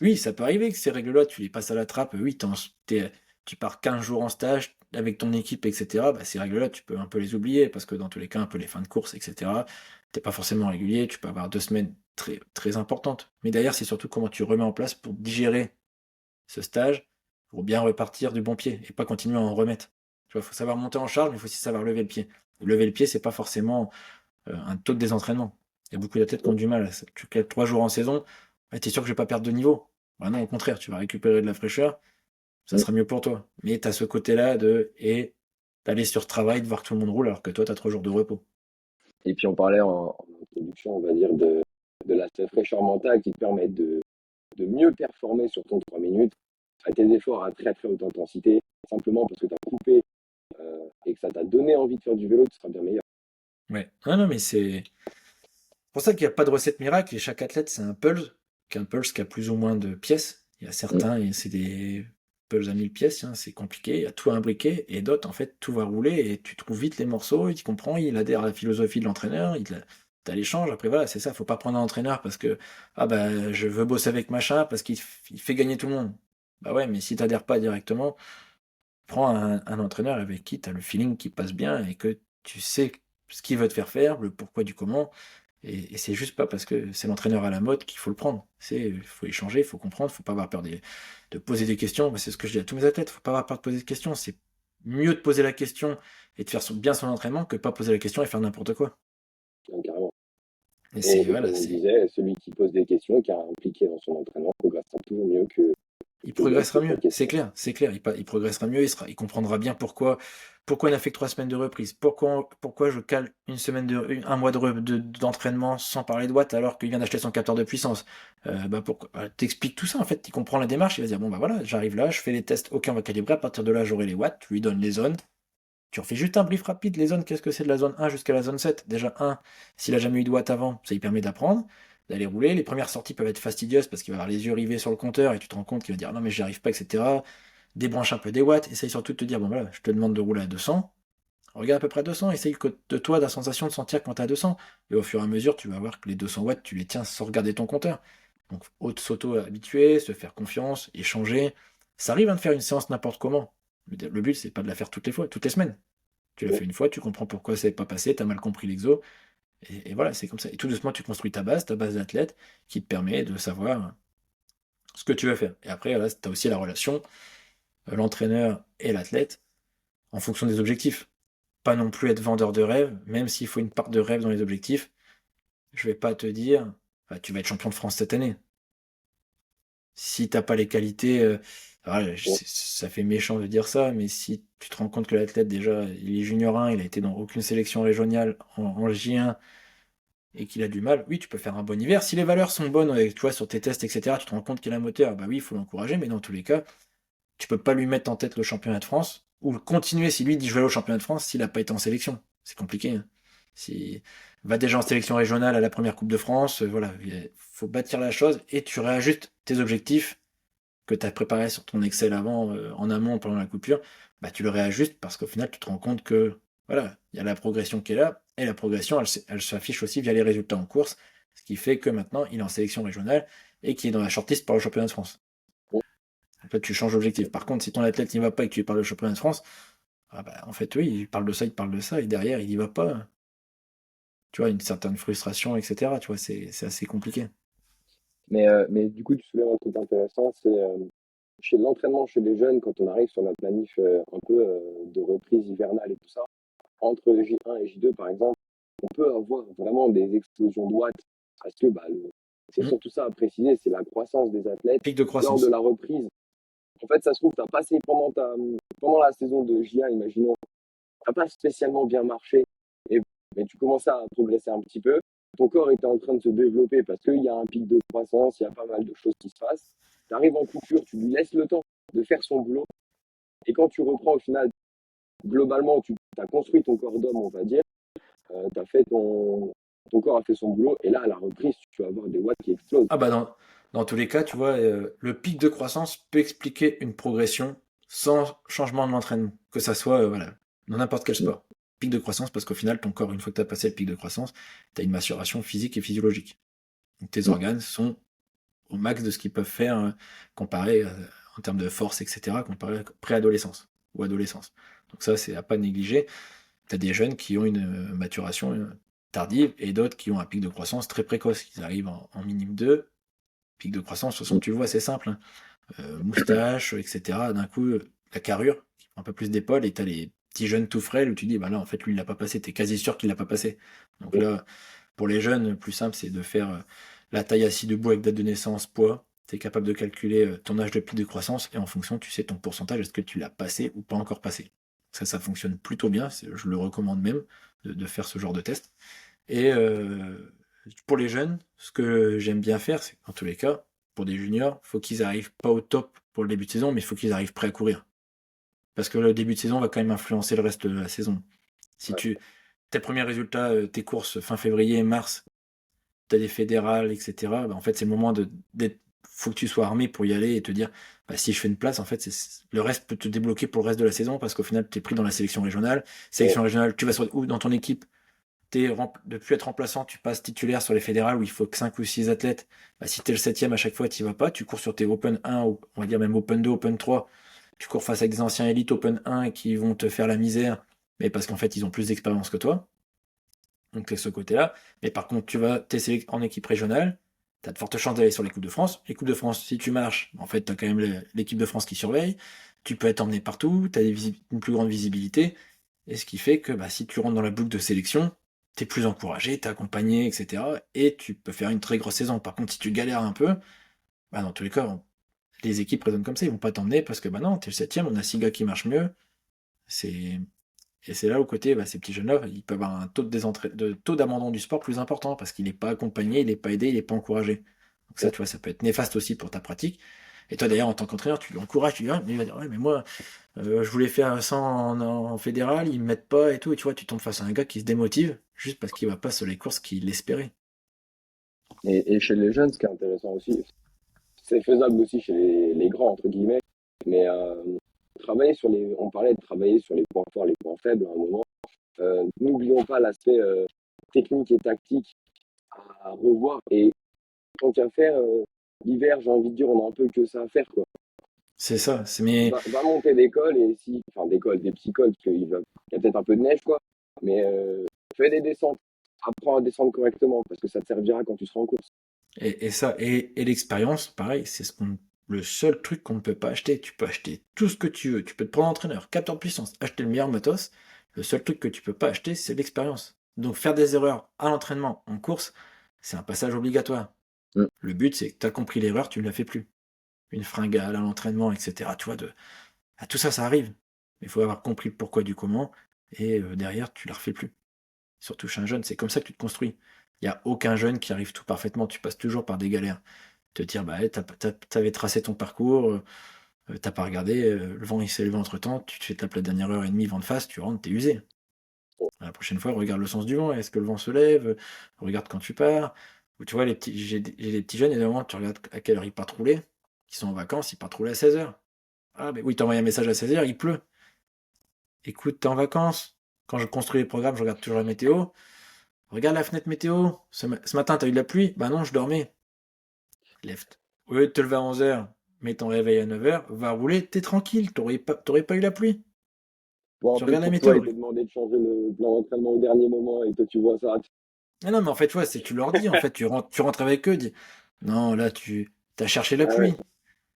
oui, ça peut arriver que ces règles-là, tu les passes à la trappe, oui, tu pars 15 jours en stage avec ton équipe, etc. Ces règles-là, tu peux un peu les oublier, parce que dans tous les cas, un peu les fins de course, etc., t'es pas forcément régulier, tu peux avoir 2 semaines très, très importantes. Mais d'ailleurs, c'est surtout comment tu remets en place pour digérer ce stage, pour bien repartir du bon pied, et pas continuer à en remettre. Tu vois, il faut savoir monter en charge, mais il faut aussi savoir lever le pied. Lever le pied, c'est pas forcément un taux de désentraînement. Il y a beaucoup d'athlètes qui ont du mal. Tu cales 3 jours en saison, t'es sûr que je vais pas perdre de niveau? Non, au contraire, tu vas récupérer de la fraîcheur, ça sera mieux pour toi. Mais tu as ce côté-là d'aller sur travail, de voir que tout le monde roule, alors que toi, tu as 3 jours de repos. Et puis on parlait en introduction, on va dire, de la fraîcheur mentale qui te permet de mieux performer sur ton 3 minutes, à tes efforts à très très haute intensité, simplement parce que tu as coupé et que ça t'a donné envie de faire du vélo, tu seras bien meilleur. Ouais. Non, mais c'est pour ça qu'il n'y a pas de recette miracle, et chaque athlète, c'est un pulse, qui a plus ou moins de pièces. Il y a certains, c'est des pulses à 1000 pièces, c'est compliqué, il y a tout imbriqué, et d'autres, en fait, tout va rouler, et tu trouves vite les morceaux, et tu comprends, il adhère à la philosophie de l'entraîneur, t'as l'échange, après voilà, c'est ça, faut pas prendre un entraîneur parce que, je veux bosser avec machin, parce qu'il fait gagner tout le monde. Ouais, mais si t'adhères pas directement, prends un entraîneur avec qui t'as le feeling qui passe bien, et que tu sais ce qu'il veut te faire faire, le pourquoi du comment, et c'est juste pas parce que c'est l'entraîneur à la mode qu'il faut le prendre. Il faut échanger, il faut comprendre, il faut pas avoir peur de poser des questions. C'est ce que je dis à tous mes athlètes, il faut pas avoir peur de poser des questions. C'est mieux de poser la question et de faire bien son entraînement que de pas poser la question et faire n'importe quoi. Carrément. Et comme on disait, celui qui pose des questions, qui est impliqué dans son entraînement, progressera toujours mieux que Il Je vois progressera toute la mieux, question. c'est clair, il progressera mieux, il comprendra bien pourquoi il a fait que 3 semaines de reprise, pourquoi je cale un mois d'entraînement sans parler de watts alors qu'il vient d'acheter son capteur de puissance. Pourquoi t'expliques tout ça en fait, il comprend la démarche, il va se dire bon bah voilà, j'arrive là, je fais les tests, ok on va calibrer, à partir de là j'aurai les watts, tu lui donnes les zones, tu refais juste un brief rapide, les zones, qu'est-ce que c'est de la zone 1 jusqu'à la zone 7? Déjà, s'il a jamais eu de watts avant, ça lui permet d'apprendre, d'aller rouler. Les premières sorties peuvent être fastidieuses parce qu'il va avoir les yeux rivés sur le compteur et tu te rends compte qu'il va dire non mais j'y arrive pas, etc. Débranche un peu des watts, essaye surtout de te dire bon voilà, je te demande de rouler à 200. Regarde à peu près à 200, essaye de toi, la sensation de sentir quand t'es à 200. Et au fur et à mesure, tu vas voir que les 200 watts, tu les tiens sans regarder ton compteur. Donc, s'auto-habituer, se faire confiance, échanger. Ça arrive de faire une séance n'importe comment. Le but, c'est pas de la faire toutes les fois, toutes les semaines. Tu l'as Ouais. fait une fois, tu comprends pourquoi ça n'est pas passé, tu as mal compris l'exo, et voilà, c'est comme ça. Et tout doucement, tu construis ta base d'athlète, qui te permet de savoir ce que tu veux faire. Et après, là, tu as aussi la relation, l'entraîneur et l'athlète, en fonction des objectifs. Pas non plus être vendeur de rêve, même s'il faut une part de rêve dans les objectifs. Je vais pas te dire, tu vas être champion de France cette année. Si t'as pas les qualités, ça fait méchant de dire ça, mais si tu te rends compte que l'athlète, déjà, il est junior 1, il a été dans aucune sélection régionale en J1, et qu'il a du mal, oui, tu peux faire un bon hiver. Si les valeurs sont bonnes, tu vois, sur tes tests, etc., tu te rends compte qu'il a un moteur, bah oui, il faut l'encourager, mais dans tous les cas, tu peux pas lui mettre en tête le championnat de France, ou le continuer si lui dit je vais aller au championnat de France s'il n'a pas été en sélection. C'est compliqué. Hein. Si va déjà en sélection régionale à la première Coupe de France, voilà, il faut bâtir la chose et tu réajustes tes objectifs que tu as préparés sur ton Excel avant, en amont pendant la coupure, bah tu le réajustes parce qu'au final tu te rends compte que voilà, il y a la progression qui est là, et la progression elle s'affiche aussi via les résultats en course, ce qui fait que maintenant il est en sélection régionale et qu'il est dans la shortlist par le championnat de France. En fait, tu changes d'objectif. Par contre, si ton athlète n'y va pas et que tu lui parles de championnat de France, en fait, oui, il parle de ça, et derrière, il n'y va pas. Tu vois, une certaine frustration, etc. Tu vois, c'est assez compliqué. Mais du coup, tu soulèves un truc intéressant, c'est chez l'entraînement chez les jeunes, quand on arrive sur la planif un peu de reprise hivernale et tout ça, entre J1 et J2 par exemple, on peut avoir vraiment des explosions de watts parce que c'est Hmm. surtout ça à préciser, c'est la croissance des athlètes Pic de lors de croissance. la reprise. En fait, ça se trouve, tu as passé pendant la saison de J1, imaginons, tu n'as pas spécialement bien marché, et, mais tu commençais à progresser un petit peu. Ton corps était en train de se développer parce qu'il y a un pic de croissance, il y a pas mal de choses qui se passent. Tu arrives en coupure, tu lui laisses le temps de faire son boulot. Et quand tu reprends au final, globalement, tu as construit ton corps d'homme, on va dire. Ton corps a fait son boulot. Et là, à la reprise, tu vas avoir des watts qui explosent. Dans tous les cas, tu vois, le pic de croissance peut expliquer une progression sans changement de l'entraînement. Que ça soit, voilà, dans n'importe quel sport. Pic de croissance, parce qu'au final, ton corps, une fois que tu as passé le pic de croissance, tu as une maturation physique et physiologique. Donc tes organes sont au max de ce qu'ils peuvent faire comparé en termes de force, etc., comparé à préadolescence ou adolescence. Donc ça, c'est à pas négliger. Tu as des jeunes qui ont une maturation tardive et d'autres qui ont un pic de croissance très précoce. Ils arrivent en minime 2, pic de croissance, de toute façon, tu le vois, c'est simple. Hein. Moustache, etc. D'un coup, la carrure, qui prend un peu plus d'épaule, et tu as les petits jeunes tout frêles où tu dis, bah là, en fait, lui, il l'a pas passé. Tu es quasi sûr qu'il l'a pas passé. Donc là, pour les jeunes, le plus simple, c'est de faire la taille assis debout avec date de naissance, poids. Tu es capable de calculer ton âge de pic de croissance et en fonction, tu sais ton pourcentage, est-ce que tu l'as passé ou pas encore passé. Ça fonctionne plutôt bien. Je le recommande même de faire ce genre de test. Et pour les jeunes, ce que j'aime bien faire, c'est en tous les cas, pour des juniors, faut qu'ils arrivent pas au top pour le début de saison, mais il faut qu'ils arrivent prêts à courir. Parce que le début de saison va quand même influencer le reste de la saison. Si Ouais. tes premiers résultats, tes courses fin février, mars, tu as des fédérales, etc. En fait, c'est le moment d'être. Faut que tu sois armé pour y aller et te dire, si je fais une place, en fait, le reste peut te débloquer pour le reste de la saison parce qu'au final, tu es pris dans la sélection régionale. Sélection régionale, tu vas où dans ton équipe, de plus être remplaçant, tu passes titulaire sur les fédérales où il faut que 5 ou 6 athlètes. Si tu es le 7e à chaque fois, tu vas pas. Tu cours sur tes Open 1, ou on va dire même Open 2, Open 3. Tu cours face avec des anciens élites Open 1 qui vont te faire la misère, mais parce qu'en fait, ils ont plus d'expérience que toi. Donc c'est ce côté-là. Mais par contre, t'es en équipe régionale, tu as de fortes chances d'aller sur les Coupes de France. Les Coupes de France, si tu marches, en fait, tu as quand même l'équipe de France qui surveille. Tu peux être emmené partout, tu as une plus grande visibilité. Et ce qui fait que si tu rentres dans la boucle de sélection, tu es plus encouragé, tu es accompagné, etc. Et tu peux faire une très grosse saison. Par contre, si tu galères un peu, dans tous les cas, les équipes raisonnent comme ça, ils vont pas t'emmener parce que bah non, t'es le septième, on a 6 gars qui marchent mieux. C'est... Et c'est là au côté, bah, ces petits jeunes-là, ils peuvent avoir un taux d'abandon du sport plus important parce qu'il n'est pas accompagné, il n'est pas aidé, il n'est pas encouragé. Donc ça, tu vois, ça peut être néfaste aussi pour ta pratique. Et toi, d'ailleurs, en tant qu'entraîneur, tu l'encourages, tu dis, ah, mais il va dire, ouais, mais moi, je voulais faire ça en fédéral, ils me mettent pas et tout. Et tu vois, tu tombes face à un gars qui se démotive juste parce qu'il va pas sur les courses qu'il espérait. Et chez les jeunes, ce qui est intéressant aussi, c'est faisable aussi chez les grands, entre guillemets, mais on parlait de travailler sur les points forts, les points faibles à un moment. N'oublions pas l'aspect technique et tactique à revoir. Et tant qu'à faire, l'hiver, j'ai envie de dire, on a un peu que ça à faire, quoi. C'est ça, mais Va monter d'école et enfin d'école, des petits cols, parce qu'il y a peut-être un peu de neige, quoi. Mais fais des descentes. Apprends à descendre correctement, parce que ça te servira quand tu seras en course. et l'expérience, pareil, le seul truc qu'on ne peut pas acheter. Tu peux acheter tout ce que tu veux. Tu peux te prendre un entraîneur, capteur de puissance, acheter le meilleur matos. Le seul truc que tu peux pas acheter, c'est l'expérience. Donc faire des erreurs à l'entraînement, en course, c'est un passage obligatoire. Mm. Le but, c'est que tu as compris l'erreur, tu ne la fais plus. Une fringale à l'entraînement, etc. Tu vois, tout ça, ça arrive. Mais il faut avoir compris le pourquoi du comment, et derrière, tu la refais plus. Surtout chez un jeune, c'est comme ça que tu te construis. Il n'y a aucun jeune qui arrive tout parfaitement, tu passes toujours par des galères. Te dire, bah, t'avais tracé ton parcours, t'as pas regardé, le vent il s'est levé entre temps, tu te fais taper la dernière heure et demie, vent de face, tu rentres, t'es usé. La prochaine fois, regarde le sens du vent, est-ce que le vent se lève, regarde quand tu pars. Ou tu vois, j'ai des petits jeunes, et moment, tu regardes à quelle heure ils partent rouler, ils sont en vacances, ils partent rouler à 16h. Ah, mais oui, t'envoies un message à 16h, il pleut. Écoute, t'es en vacances. Quand je construis les programmes, je regarde toujours la météo. Regarde la fenêtre météo. Ce matin, t'as eu de la pluie? Bah non, je dormais. Left. Au lieu de te lever à 11h, mets ton réveil à 9h, va rouler, t'es tranquille, t'aurais pas eu la pluie. Bon, Tu en fait, regardes la pour toi, météo. il t'est demandé de changer le plan d'entraînement au dernier moment et toi, tu vois ça. Ah non, mais en fait, tu vois, tu leur dis, en fait, tu rentres avec eux, dis, non, là, tu as cherché la Ah ouais. pluie.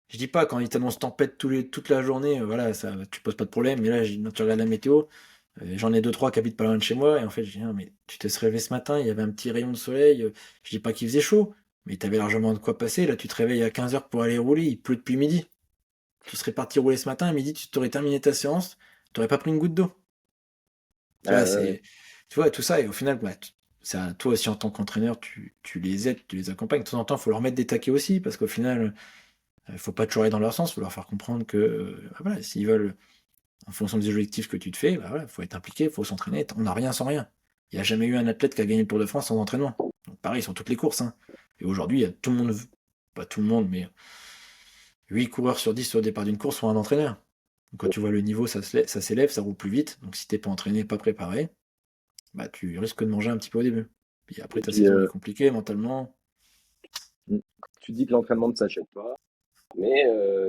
Je dis pas, quand ils t'annoncent tempête toute la journée, voilà, ça, tu poses pas de problème, mais là, tu regardes la météo, j'en ai deux, trois qui habitent pas loin de chez moi, et en fait, je dis, ah, mais tu te serais réveillé ce matin, il y avait un petit rayon de soleil, je dis pas qu'il faisait chaud, mais t'avais largement de quoi passer, là, tu te réveilles à 15h pour aller rouler, il pleut depuis midi. Tu serais parti rouler ce matin, à midi, tu t'aurais terminé ta séance, t'aurais pas pris une goutte d'eau. Tu vois, Ouais. tu vois, tout ça, et au final, bah, toi aussi en tant qu'entraîneur, tu les aides, tu les accompagnes. De temps en temps, il faut leur mettre des taquets aussi, parce qu'au final, il faut pas toujours aller dans leur sens, il faut leur faire comprendre que bah voilà, s'ils veulent, en fonction des objectifs que tu te fais, bah voilà, faut être impliqué, il faut s'entraîner. On n'a rien sans rien. Il n'y a jamais eu un athlète qui a gagné le Tour de France sans entraînement. Donc pareil, sur toutes les courses, hein. Et aujourd'hui, il y a tout le monde, pas tout le monde, mais 8 coureurs sur 10 au départ d'une course sont un entraîneur. Donc quand tu vois le niveau, ça s'élève, ça roule plus vite. Donc si t'es pas entraîné, pas préparé, bah tu risques de manger un petit peu au début. Puis après, Et ta puis, saison est compliquée mentalement. tu dis que l'entraînement ne s'achète pas, mais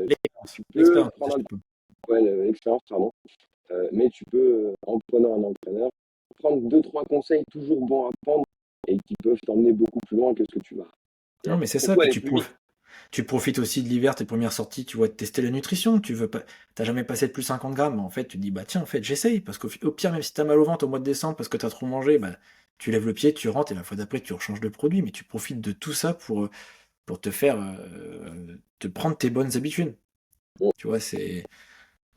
L'expérience, tu peux l'expérience, ça, prendre je te peux. ouais, l'expérience, pardon. Mais tu peux, en prenant un entraîneur, prendre deux, trois conseils toujours bons à prendre et qui peuvent t'emmener beaucoup plus loin que ce que tu vas. Non, mais c'est ça. Surtout Puis aller plus vite. tu profites aussi de l'hiver, tes premières sorties, tu vois, de tester la nutrition. Tu veux pas, t'as jamais passé de plus 50 grammes. En fait, tu te dis, bah tiens, en fait, j'essaye. Parce qu'au pire, même si t'as mal au ventre au mois de décembre parce que t'as trop mangé, bah tu lèves le pied, tu rentres et la fois d'après, tu rechanges de produit. Mais tu profites de tout ça pour te faire, te prendre tes bonnes habitudes. Tu vois,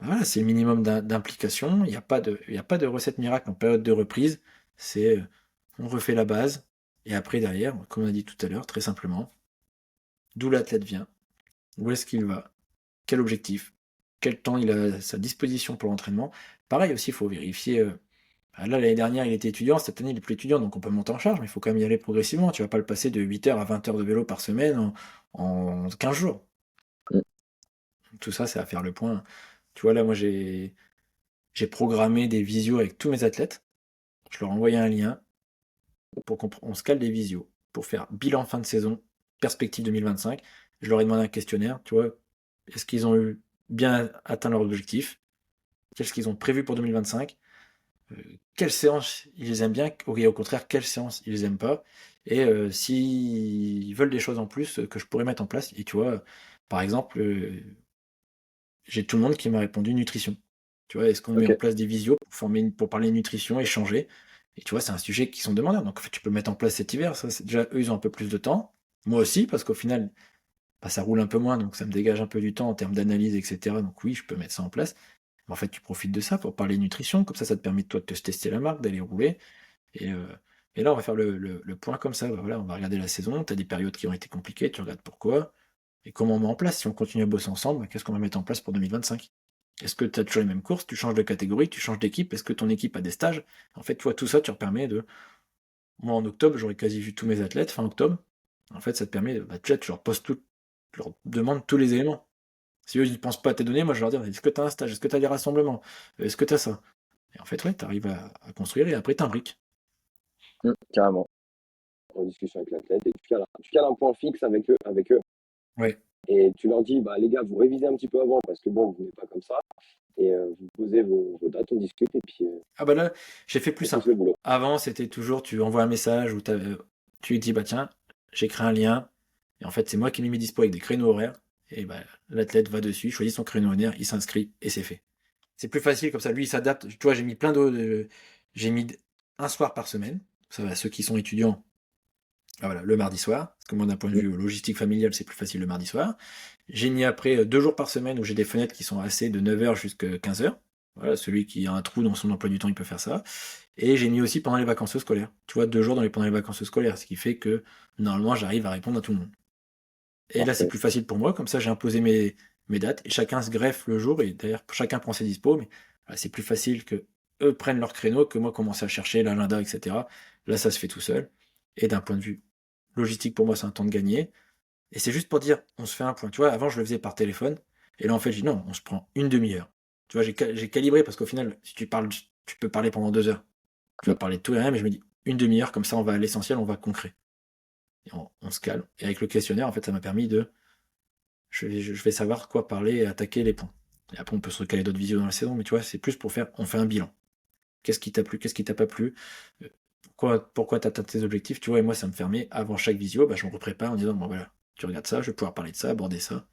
voilà, c'est le minimum d'implication. Il y a pas de recette miracle en période de reprise. C'est, on refait la base. Et après, derrière, comme on a dit tout à l'heure, très simplement, d'où l'athlète vient, où est-ce qu'il va, quel objectif, quel temps il a à sa disposition pour l'entraînement. Pareil aussi, il faut vérifier. Là, l'année dernière, il était étudiant, cette année, il est plus étudiant, donc on peut monter en charge, mais il faut quand même y aller progressivement. Tu vas pas le passer de 8 heures à 20 heures de vélo par semaine en 15 jours. Mm. Tout ça, c'est à faire le point. Tu vois, là, moi, j'ai programmé des visios avec tous mes athlètes. Je leur ai envoyé un lien pour qu'on se cale des visios pour faire bilan fin de saison, perspective 2025. Je leur ai demandé un questionnaire, tu vois, est-ce qu'ils ont eu bien atteint leur objectif? Qu'est-ce qu'ils ont prévu pour 2025? Quelles séances ils aiment bien, ou au contraire, quelles séances ils aiment pas? Et s'ils veulent des choses en plus que je pourrais mettre en place. Et tu vois, par exemple, j'ai tout le monde qui m'a répondu nutrition. Tu vois, est-ce qu'on met Ok. en place des visios pour parler nutrition, échanger? Et tu vois, c'est un sujet qui sont demandeurs. Donc, en fait, tu peux le mettre en place cet hiver. Ça, c'est déjà, eux, ils ont un peu plus de temps. Moi aussi, parce qu'au final, bah, ça roule un peu moins, donc ça me dégage un peu du temps en termes d'analyse, etc. Donc oui, je peux mettre ça en place. Mais en fait, tu profites de ça pour parler nutrition, comme ça te permet de toi de te tester la marque, d'aller rouler. Et, euh, et là, on va faire le point comme ça. Bah, voilà, on va regarder la saison, tu as des périodes qui ont été compliquées, tu regardes pourquoi, et comment on met en place. Si on continue à bosser ensemble, bah, qu'est-ce qu'on va mettre en place pour 2025? Est-ce que tu as toujours les mêmes courses? Tu changes de catégorie, tu changes d'équipe? Est-ce que ton équipe a des stages? En fait, toi, tout ça, tu permets de. Moi, en octobre, j'aurais quasi vu tous mes athlètes, fin octobre. En fait, ça te permet, bah, déjà, tu leur poses tout, tu leur demandes tous les éléments. Si eux, ils ne pensent pas à tes données, moi, je leur dis, est-ce que tu as un stage? Est-ce que tu as des rassemblements? Est-ce que tu as ça? Et en fait, ouais, tu arrives à construire et après, tu imbriques. Carrément. En discussion avec l'athlète et tu cales un point fixe avec eux. Ouais. Et tu leur dis, bah, les gars, vous révisez un petit peu avant parce que bon, vous n'êtes pas comme ça. Et vous posez vos dates, on discute et puis Ah bah là, j'ai fait plus on pousse simple. le boulot. Avant, c'était toujours, tu envoies un message ou tu lui dis, bah tiens, j'ai créé un lien. Et en fait, c'est moi qui lui mets dispo avec des créneaux horaires. Et bah, l'athlète va dessus, il choisit son créneau horaire, il s'inscrit et c'est fait. C'est plus facile comme ça. Lui, il s'adapte. Tu vois, j'ai mis plein j'ai mis un soir par semaine. Ça va, ceux qui sont étudiants, ah voilà, le mardi soir. Parce que moi, d'un point de vue logistique familiale, c'est plus facile le mardi soir. J'ai mis après 2 jours par semaine où j'ai des fenêtres qui sont assez de 9h jusqu'à 15h. Voilà, celui qui a un trou dans son emploi du temps, il peut faire ça. Et j'ai mis aussi pendant les vacances scolaires. Tu vois, 2 jours pendant les vacances scolaires, ce qui fait que normalement, j'arrive à répondre à tout le monde. Et là, c'est Parfait. plus facile pour moi, comme ça, j'ai imposé mes dates et chacun se greffe le jour. Et d'ailleurs, chacun prend ses dispos, mais voilà, c'est plus facile que eux prennent leur créneau que moi commencer à chercher l'agenda, etc. Là, ça se fait tout seul. Et d'un point de vue logistique, pour moi, c'est un temps de gagner. Et c'est juste pour dire, on se fait un point. Tu vois, avant, je le faisais par téléphone. Et là, en fait, je dis non, on se prend une demi-heure. Tu vois, j'ai calibré parce qu'au final, si tu parles, tu peux parler pendant 2 heures. Tu vas parler de tout et rien, mais je me dis une demi-heure, comme ça, on va à l'essentiel, on va concret. Et on se calme. Et avec le questionnaire, en fait, ça m'a permis de. Je vais savoir quoi parler et attaquer les points. Et après, on peut se recaler d'autres vidéos dans la saison, mais tu vois, c'est plus pour faire. On fait un bilan. Qu'est-ce qui t'a plu, qu'est-ce qui t'a pas plu, pourquoi t'as atteint tes objectifs, tu vois, et moi, ça me permet, avant chaque visio, bah, je me reprépare en disant, bon voilà, tu regardes ça, je vais pouvoir parler de ça, aborder ça.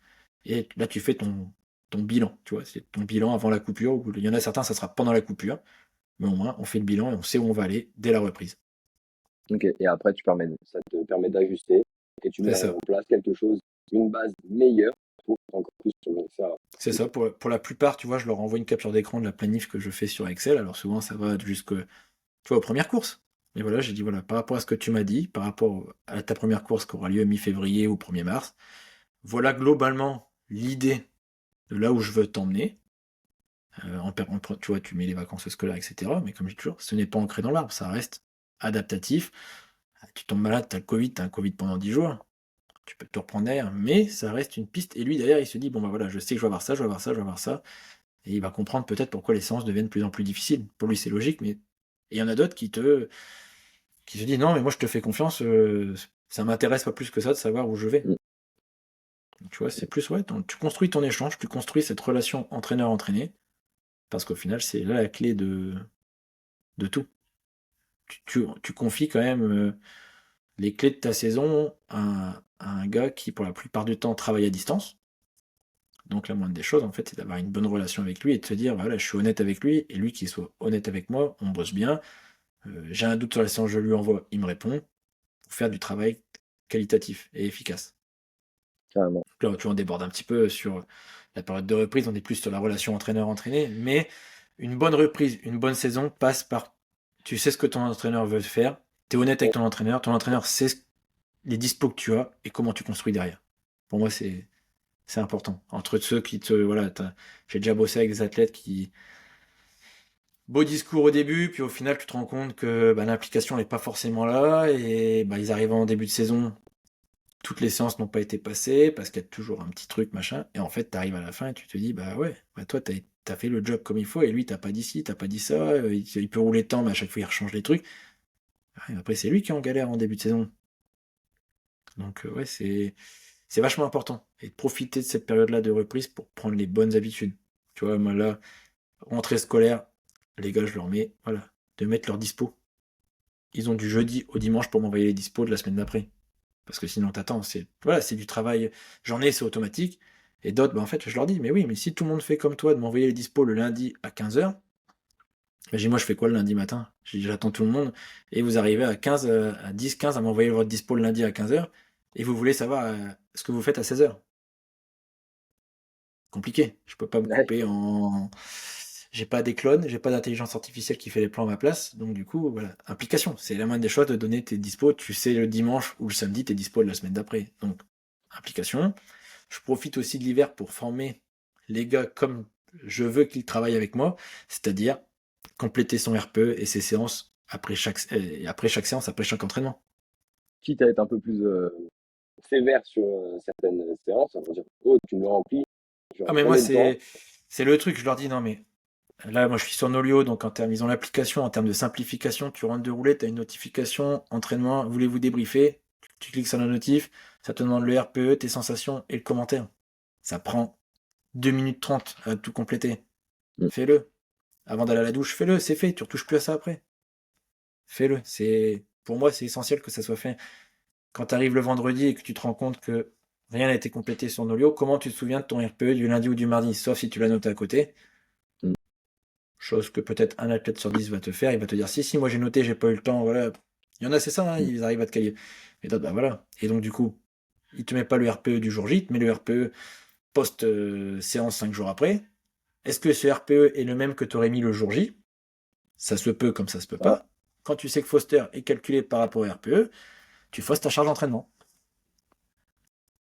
Et là, tu fais ton bilan, tu vois, c'est ton bilan avant la coupure, ou il y en a certains, ça sera pendant la coupure, mais au moins, on fait le bilan et on sait où on va aller dès la reprise. Ok. Et après, ça te permet d'ajuster et tu C'est mets ça. en place quelque chose, une base meilleure pour encore plus progresser. C'est ça, pour la plupart, tu vois, je leur envoie une capture d'écran de la planif que je fais sur Excel, alors souvent, ça va jusque, tu vois, aux premières courses. Et voilà, j'ai dit, voilà, par rapport à ce que tu m'as dit, par rapport à ta première course qui aura lieu mi-février ou 1er mars, voilà globalement l'idée de là où je veux t'emmener. Tu vois, tu mets les vacances scolaires, etc. Mais comme je dis toujours, ce n'est pas ancré dans l'arbre, ça reste adaptatif. Tu tombes malade, tu as un Covid pendant 10 jours, tu peux te reprendre derrière, mais ça reste une piste. Et lui, derrière, il se dit, bon, bah voilà, je sais que je vais avoir ça, je vais avoir ça, je vais avoir ça. Et il va comprendre peut-être pourquoi les séances deviennent de plus en plus difficiles. Pour lui, c'est logique, mais. Et il y en a d'autres qui se disent, non, mais moi, je te fais confiance, ça m'intéresse pas plus que ça de savoir où je vais. Donc, tu vois, c'est plus, ouais, tu construis ton échange, tu construis cette relation entraîneur-entraîné, parce qu'au final, c'est là la clé de tout. Tu confies quand même les clés de ta saison à un gars qui, pour la plupart du temps, travaille à distance. Donc, la moindre des choses, en fait, c'est d'avoir une bonne relation avec lui et de se dire, voilà, je suis honnête avec lui, et lui qui soit honnête avec moi, on bosse bien. J'ai un doute sur la séance, je lui envoie, il me répond. Pour faire du travail qualitatif et efficace. Carrément. Là, tu vois, on déborde un petit peu sur la période de reprise, on est plus sur la relation entraîneur-entraîné, mais une bonne reprise, une bonne saison passe par, tu sais ce que ton entraîneur veut faire, tu es honnête avec ton entraîneur sait les dispos que tu as et comment tu construis derrière. Pour moi, c'est important. Entre ceux qui te, voilà, j'ai déjà bossé avec des athlètes qui, beau discours au début, puis au final, tu te rends compte que bah, l'implication n'est pas forcément là, et bah, ils arrivent en début de saison, toutes les séances n'ont pas été passées parce qu'il y a toujours un petit truc, machin. Et en fait, tu arrives à la fin et tu te dis, bah ouais, bah toi, t'as fait le job comme il faut et lui, t'as pas dit ci, t'as pas dit ça. Il peut rouler tant, mais à chaque fois, il rechange les trucs. Et après, c'est lui qui est en galère en début de saison. Donc, ouais, c'est vachement important. Et de profiter de cette période-là de reprise pour prendre les bonnes habitudes. Tu vois, moi là, rentrée scolaire, les gars, je leur mets, voilà, de mettre leur dispo. Ils ont du jeudi au dimanche pour m'envoyer les dispos de la semaine d'après. Parce que sinon, t'attends, c'est du travail. J'en ai, c'est automatique. Et d'autres, bah, en fait, je leur dis, mais oui, mais si tout le monde fait comme toi, de m'envoyer les dispos le lundi à 15h, bah, moi, je fais quoi le lundi matin? J'attends tout le monde. Et vous arrivez à 10, 15 à m'envoyer votre dispo le lundi à 15h. Et vous voulez savoir ce que vous faites à 16h. Compliqué. Je peux pas me Ouais. couper en. J'ai pas des clones, j'ai pas d'intelligence artificielle qui fait les plans à ma place. Donc du coup, voilà. Implication. C'est la moindre des choses de donner tes dispos. Tu sais le dimanche ou le samedi tes dispos de la semaine d'après. Donc, implication. Je profite aussi de l'hiver pour former les gars comme je veux qu'ils travaillent avec moi. C'est-à-dire compléter son RPE et ses séances après chaque séance, après chaque entraînement. Quitte à être un peu plus sévère sur certaines séances, on va dire, oh, tu me le remplis, Ah genre, mais moi prenez le temps. c'est le truc, je leur dis non mais là moi je suis sur Nolio donc en termes ils ont l'application en termes de simplification, tu rentres de rouler, tu as une notification, entraînement, voulez-vous débriefer, tu cliques sur la notif, ça te demande le RPE, tes sensations et le commentaire. Ça prend 2 minutes 30 à tout compléter. Mm. Fais-le. Avant d'aller à la douche, fais-le, c'est fait, tu retouches plus à ça après. Fais-le, pour moi c'est essentiel que ça soit fait. Quand tu arrives le vendredi et que tu te rends compte que rien n'a été complété sur Nolio, comment tu te souviens de ton RPE du lundi ou du mardi, sauf si tu l'as noté à côté. Mm. Chose que peut-être un athlète sur 10 va te faire, il va te dire si moi j'ai noté, j'ai pas eu le temps, voilà. Il y en a c'est ça, hein, Mm. ils arrivent à te caler. Et d'autres, bah voilà. Et donc du coup, il te met pas le RPE du jour J, il te met le RPE post séance 5 jours après. Est-ce que ce RPE est le même que tu aurais mis le jour J? Ça se peut comme ça se peut Ah, pas. Quand tu sais que Foster est calculé par rapport au RPE, tu fausses ta charge d'entraînement.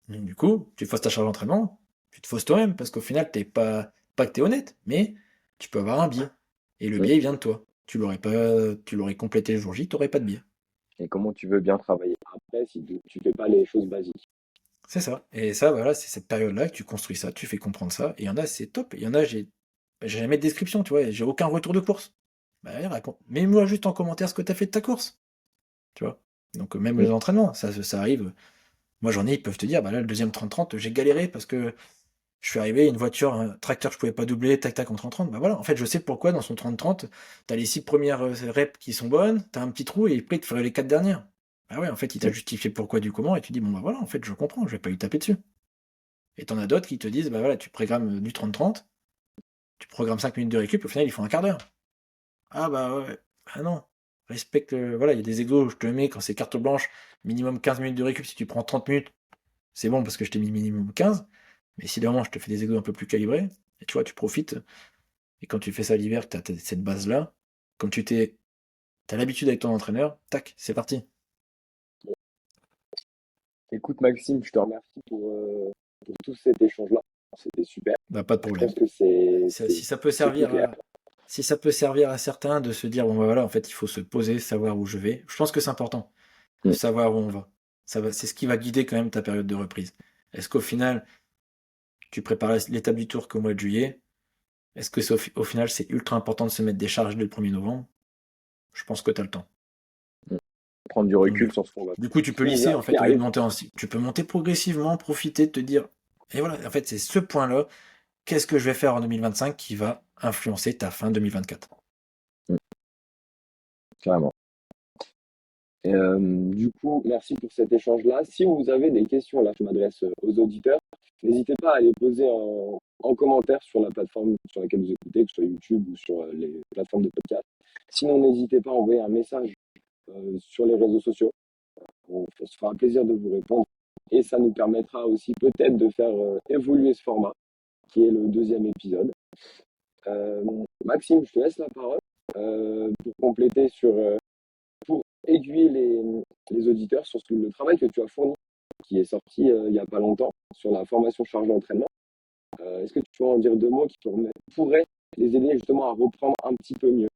Donc, du coup, tu fausses ta charge d'entraînement, tu te fausses toi-même, parce qu'au final, t'es pas que t'es honnête, mais tu peux avoir un biais. Et le mm. biais, il vient de toi. Tu l'aurais complété le jour J, t'aurais pas de biais. Et comment tu veux bien travailler après si tu fais pas les choses basiques. C'est ça. Et ça, voilà, c'est cette période-là que tu construis ça, tu fais comprendre ça. Et il y en a, c'est top. Il y en a, j'ai jamais de description, tu vois, j'ai aucun retour de course. Bah, allez, mets-moi juste en commentaire ce que t'as fait de ta course. Tu vois. Donc, même Mm. les entraînements, ça arrive. Moi, j'en ai, ils peuvent te dire, bah là, le deuxième 30-30, j'ai galéré parce que je suis arrivé, une voiture, un tracteur, je pouvais pas doubler, tac tac en 30-30. Bah voilà, en fait, je sais pourquoi dans son 30-30, t'as les 6 premières reps qui sont bonnes, t'as un petit trou et après, il te ferait les 4 dernières. Bah ouais, en fait, il t'a Mm. justifié pourquoi du comment et tu dis, bon bah voilà, en fait, je comprends, je vais pas lui taper dessus. Et t'en as d'autres qui te disent, bah voilà, tu programmes du 30-30, tu programmes 5 minutes de récup, au final, ils font un quart d'heure. Ah bah ouais, ah non, respecte, voilà, il y a des exos, je te le mets quand c'est carte blanche, minimum 15 minutes de récup, si tu prends 30 minutes, c'est bon parce que je t'ai mis minimum 15. Mais si vraiment je te fais des exos un peu plus calibrés, et tu vois, tu profites. Et quand tu fais ça l'hiver, tu as cette base-là, comme t'as l'habitude avec ton entraîneur, tac, c'est parti. Écoute Maxime, je te remercie pour tout cet échange-là. C'était super. Bah, pas de Je problème. pense que Si ça peut c'est plus servir clair. à, si ça peut servir à certains de se dire, bon, bah voilà, en fait, il faut se poser, savoir où je vais. Je pense que c'est important de Mm. savoir où on va. C'est ce qui va guider quand même ta période de reprise. Est-ce qu'au final, tu prépares l'étape du tour qu'au mois de juillet? Est-ce que au final, c'est ultra important de se mettre des charges dès le 1er novembre? Je pense que tu as le temps. Mm. Prendre du Donc, recul sur ce qu'on va du coup, tu peux lisser, finir, en ce qui fait, au lieu de arrive. monter tu peux monter progressivement, profiter, te dire, et voilà, en fait, c'est ce point-là, qu'est-ce que je vais faire en 2025 qui va influencer ta fin 2024. Mm. Carrément. Et, du coup, merci pour cet échange-là. Si vous avez des questions, là, je m'adresse aux auditeurs, n'hésitez pas à les poser en commentaire sur la plateforme sur laquelle vous écoutez, que ce soit YouTube ou sur les plateformes de podcast. Sinon, n'hésitez pas à envoyer un message sur les réseaux sociaux. On se fera un plaisir de vous répondre. Et ça nous permettra aussi peut-être de faire évoluer ce format, qui est le deuxième épisode. Euh, Maxime, je te laisse la parole pour compléter pour aiguiller les auditeurs sur le travail que tu as fourni, qui est sorti il n'y a pas longtemps, sur la formation charge d'entraînement. Est-ce que tu peux en dire deux mots qui pourraient les aider justement à reprendre un petit peu mieux?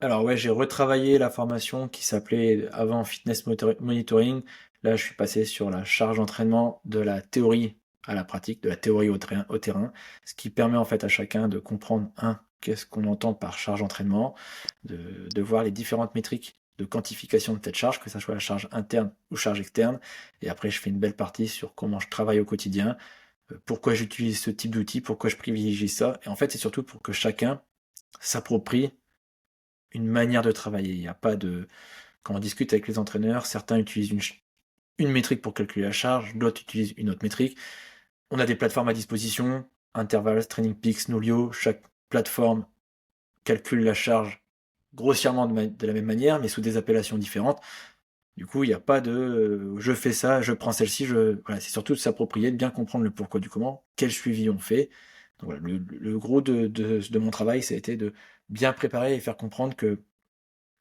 Alors ouais, j'ai retravaillé la formation qui s'appelait avant Fitness Monitoring. Là, je suis passé sur la charge d'entraînement de la théorie à la pratique, de la théorie au terrain, ce qui permet en fait à chacun de comprendre, qu'est-ce qu'on entend par charge d'entraînement, de voir les différentes métriques de quantification de cette charge, que ce soit la charge interne ou charge externe. Et après, je fais une belle partie sur comment je travaille au quotidien, pourquoi j'utilise ce type d'outil, pourquoi je privilégie ça. Et en fait, c'est surtout pour que chacun s'approprie une manière de travailler. Il n'y a pas de. Quand on discute avec les entraîneurs, certains utilisent une métrique pour calculer la charge, d'autres utilisent une autre métrique. On a des plateformes à disposition, Intervals, Training Peaks, Nolio. Chaque plateforme calcule la charge grossièrement de la même manière, mais sous des appellations différentes. Du coup, il n'y a pas de je fais ça, je prends celle-ci, voilà, c'est surtout de s'approprier, de bien comprendre le pourquoi du comment, quel suivi on fait. Donc voilà, le gros de mon travail, ça a été de bien préparer et faire comprendre que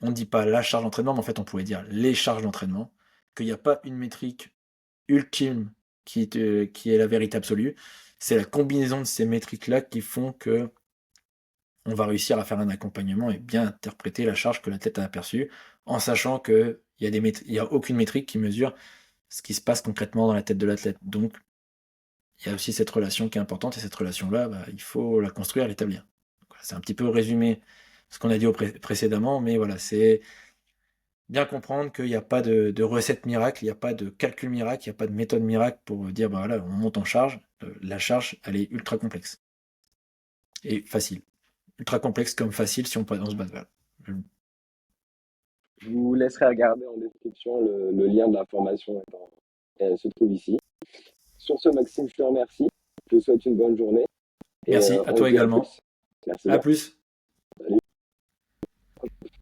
on ne dit pas la charge d'entraînement, mais en fait, on pourrait dire les charges d'entraînement, qu'il n'y a pas une métrique ultime qui est la vérité absolue. C'est la combinaison de ces métriques-là qui font que on va réussir à faire un accompagnement et bien interpréter la charge que l'athlète a aperçue, en sachant qu'il y a aucune métrique qui mesure ce qui se passe concrètement dans la tête de l'athlète. Donc, il y a aussi cette relation qui est importante, et cette relation-là, il faut la construire, l'établir. Voilà, c'est un petit peu résumé ce qu'on a dit précédemment, mais voilà, c'est bien comprendre qu'il n'y a pas de recette miracle, il n'y a pas de calcul miracle, il n'y a pas de méthode miracle pour dire, voilà, on monte en charge. La charge, elle est ultra complexe et facile. Ultra complexe comme facile si on peut dans ce bas de balle. Je vous laisserai regarder en description le lien de l'information elle se trouve ici. Sur ce, Maxime, je te remercie. Je te souhaite une bonne journée et Merci, à on se toi dit à également. plus. Merci À bien. plus.